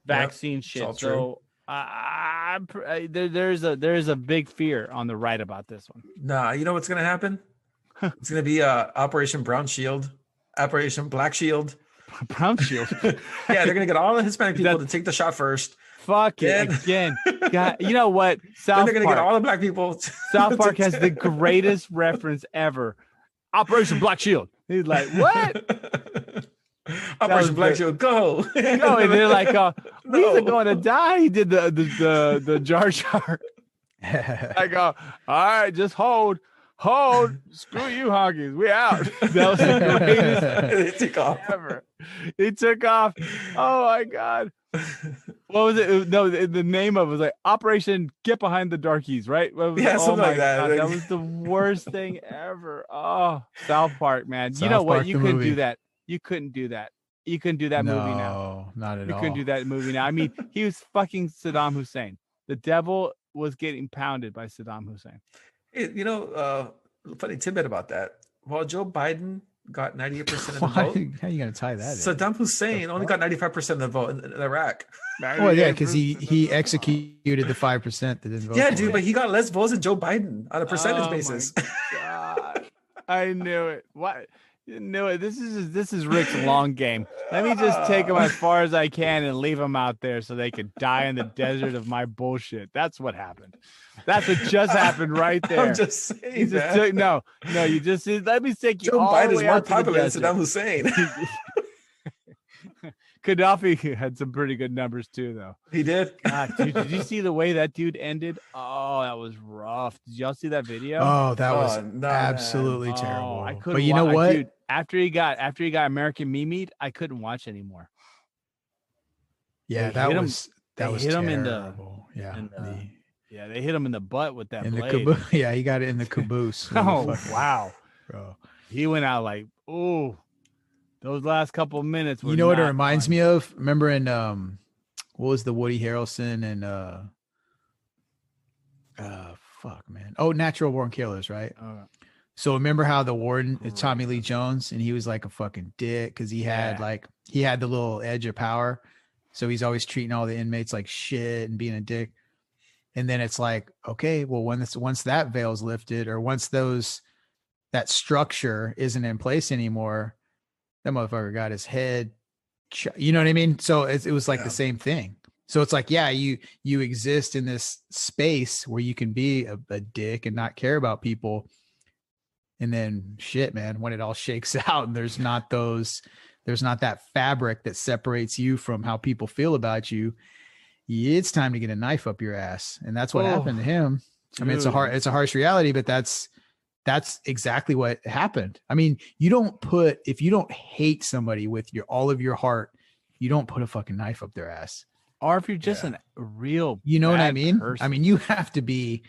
vaccine shit. So there's a big fear on the right about this one. Nah, you know what's gonna happen? It's gonna be Operation Brown Shield, Operation Black Shield. Brown Shield. Yeah, they're gonna get all the Hispanic people to take the shot first. Fuck it again. God, you know what? Then they're gonna get all the black people. South Park has the greatest reference ever. Operation Black Shield. He's like, what? Operation Black Shield, go. No, and they're like, we're going to die. He did the Jar Jar. I go, all right, just hold. Screw you, honkies. We out. That was the greatest. They took off. Ever. He took off. Oh my God. What was it? No, the name of it was like Operation Get Behind the Darkies, right? Something like that. God, that was the worst thing ever. Oh, South Park, man. South you know what? Park, You couldn't do that. You couldn't do that. You couldn't do that movie now. No, not at all. You couldn't do that movie now. I mean, he was fucking Saddam Hussein. The devil was getting pounded by Saddam Hussein. You know, funny tidbit about that. While Joe Biden got 98% of the Why? vote. How are you gonna tie that in? Saddam Hussein only got 95% of the vote in Iraq. Well, yeah, because he executed the 5% that didn't vote. Yeah, for dude, him. but he got less votes than Joe Biden on a percentage basis. God, I knew it. What? You knew it. This is Rick's long game. Let me just take him as far as I can and leave him out there so they could die in the desert of my bullshit. That's what happened. That's what just happened right there. I'm just saying, man. No, you just let me take you Joe all Biden the is way more out to the popular than desert. Saddam Hussein. Gaddafi had some pretty good numbers too, though. He did. God, dude, did you see the way that dude ended? Oh, that was rough. Did y'all see that video? Oh, that was no, absolutely Oh, terrible. I couldn't. But you know what? Dude, after he got American Mimi'd, I couldn't watch anymore. Yeah, They that hit him- was they that was hit him in the- terrible. Yeah, Yeah, they hit him in the butt with that in the blade. caboose. Yeah, he got it in the caboose. Oh wow, bro. he went out like, oh, those last couple of minutes. You know what it reminds me of? Remember in what was the Woody Harrelson and fuck man. Oh, Natural Born Killers, right? So remember how the warden, Tommy Lee Jones, and he was like a fucking dick because he had the little edge of power. So he's always treating all the inmates like shit and being a dick. And then it's like, okay, well, once that veil's lifted or once that structure isn't in place anymore, that motherfucker got his head, you know what I mean? So it was like the same thing. So it's like, yeah, you exist in this space where you can be a dick and not care about people. And then shit, man, when it all shakes out and there's not that fabric that separates you from how people feel about you, it's time to get a knife up your ass. And that's what happened to him. I mean, it's a harsh reality, but that's exactly what happened. I mean, if you don't hate somebody with all of your heart, you don't put a fucking knife up their ass. Or if you're just a real, you know what I bad mean? person. I mean, you have to be.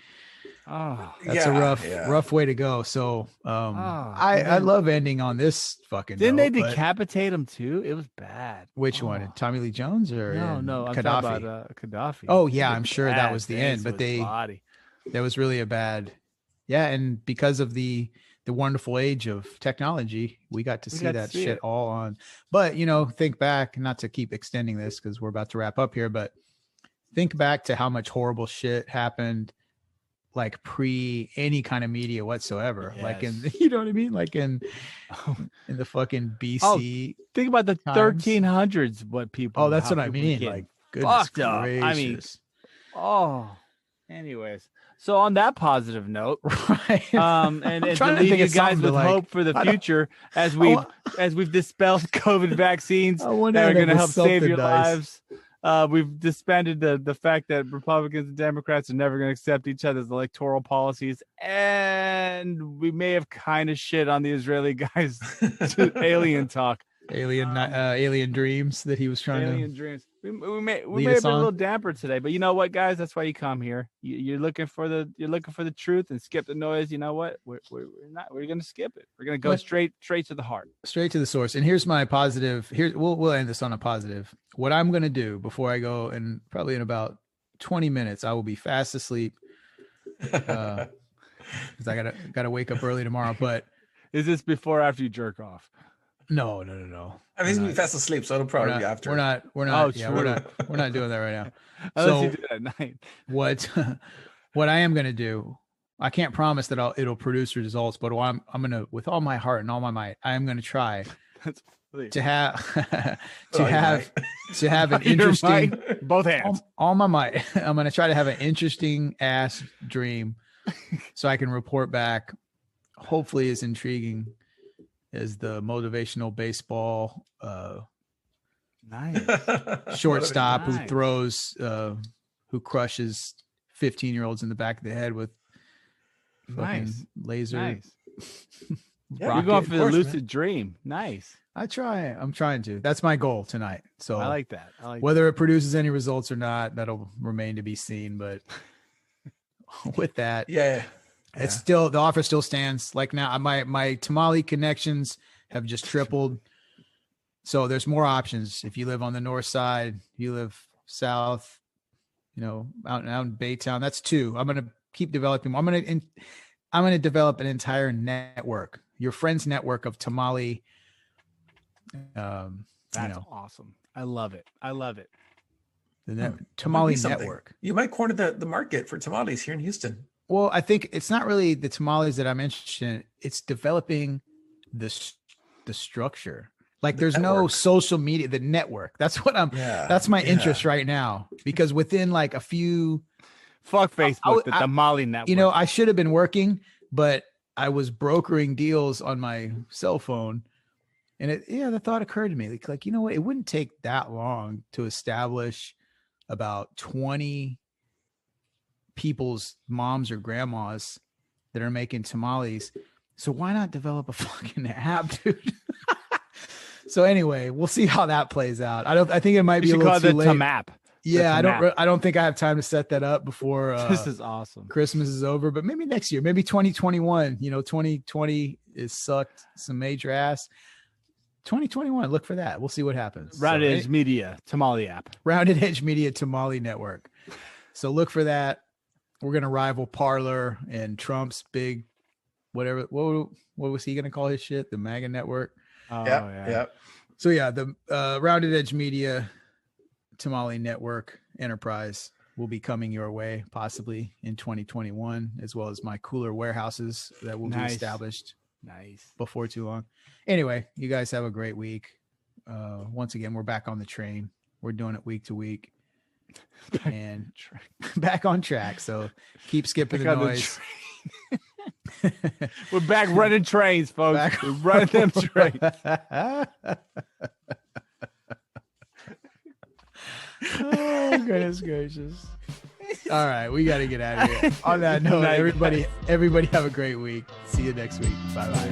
Oh, that's a rough way to go. So, I love ending on this fucking. Didn't note, they decapitate him too? It was bad. Which one? Tommy Lee Jones or no? I'm Gaddafi? talking about Gaddafi. Oh yeah, I'm sure that was the end, but body. That was really a bad. Yeah, and because of the wonderful age of technology, we got to see that shit all on. But think back, not to keep extending this because we're about to wrap up here, but think back to how much horrible shit happened, like pre any kind of media whatsoever. Yes. Like in, you know what I mean? Like in the fucking BC. Think about the times. 1300s. What people? Oh, that's what I mean. Like goodness gracious. I mean, anyways. So on that positive note, right? And to leave you guys with hope for the future, as we've dispelled COVID vaccines that are going to help save your lives. We've disbanded the fact that Republicans and Democrats are never going to accept each other's electoral policies, and we may have kind of shit on the Israeli guys' alien talk. Alien dreams that he was trying alien dreams. We may have been a little damper today, but you know what, guys? That's why you come here. You're looking for the truth and skip the noise. You know what? We're gonna skip it. We're gonna go straight to the heart, straight to the source. And here's my positive. Here we'll end this on a positive. What I'm gonna do before I go, and probably in about 20 minutes, I will be fast asleep because I gotta wake up early tomorrow. But is this before or after you jerk off? No. I mean, he's gonna be fast asleep, so it'll probably be after. We're not. Oh, yeah, we're not doing that right now. Unless you do it at night. What I am gonna do, I can't promise that it'll produce results, but I'm gonna, with all my heart and all my might, I am gonna try to have an interesting both hands, all my might. I'm gonna try to have an interesting ass dream, so I can report back. Hopefully, as intriguing as the motivational baseball shortstop who throws who crushes 15-year-olds in the back of the head with fucking laser. You're going for the lucid dream. Nice. I'm trying to. That's my goal tonight. So I like that. Whether it produces any results or not, that'll remain to be seen. But with that, it's still, the offer still stands. Like now, my Tamale connections have just tripled. So there's more options. If you live on the north side, you live south, out in Baytown, that's 2. I'm going to keep developing. I'm going to develop an entire network. your friend's network of Tamale. That's awesome. I love it. The Tamale Something. network. You might corner the market for tamales here in Houston. Well, I think it's not really the tamales that I'm interested in. It's developing the structure. Like there's no social media, the network. That's what that's my interest right now. Because within like a few. Fuck Facebook, the Tamale network. You know, I should have been working, but I was brokering deals on my cell phone. And the thought occurred to me, like, you know what? It wouldn't take that long to establish about 20 people's moms or grandmas that are making tamales. So why not develop a fucking app, dude? So anyway, we'll see how that plays out. I think it might be a little too late. Tamap. Yeah, I don't think I have time to set that up before this is awesome. Christmas is over, but maybe next year, maybe 2021. 2020 is sucked some major ass. 2021, look for that. We'll see what happens. Rounded Edge Media Tamale app. Rounded Edge Media Tamale Network. So look for that. We're gonna rival Parler and Trump's big whatever. What was he gonna call his shit? The MAGA network. Oh yeah. So yeah, the Rounded Edge Media Tamale Network enterprise will be coming your way possibly in 2021, as well as my cooler warehouses that will be established before too long. Anyway, you guys have a great week. Once again, we're back on the train. We're doing it week to week and back on track. So keep skipping the noise. We're back running trains, folks. We're running them trains. Oh, goodness gracious. All right, we got to get out of here. On that note, everybody have a great week. See you next week. Bye-bye.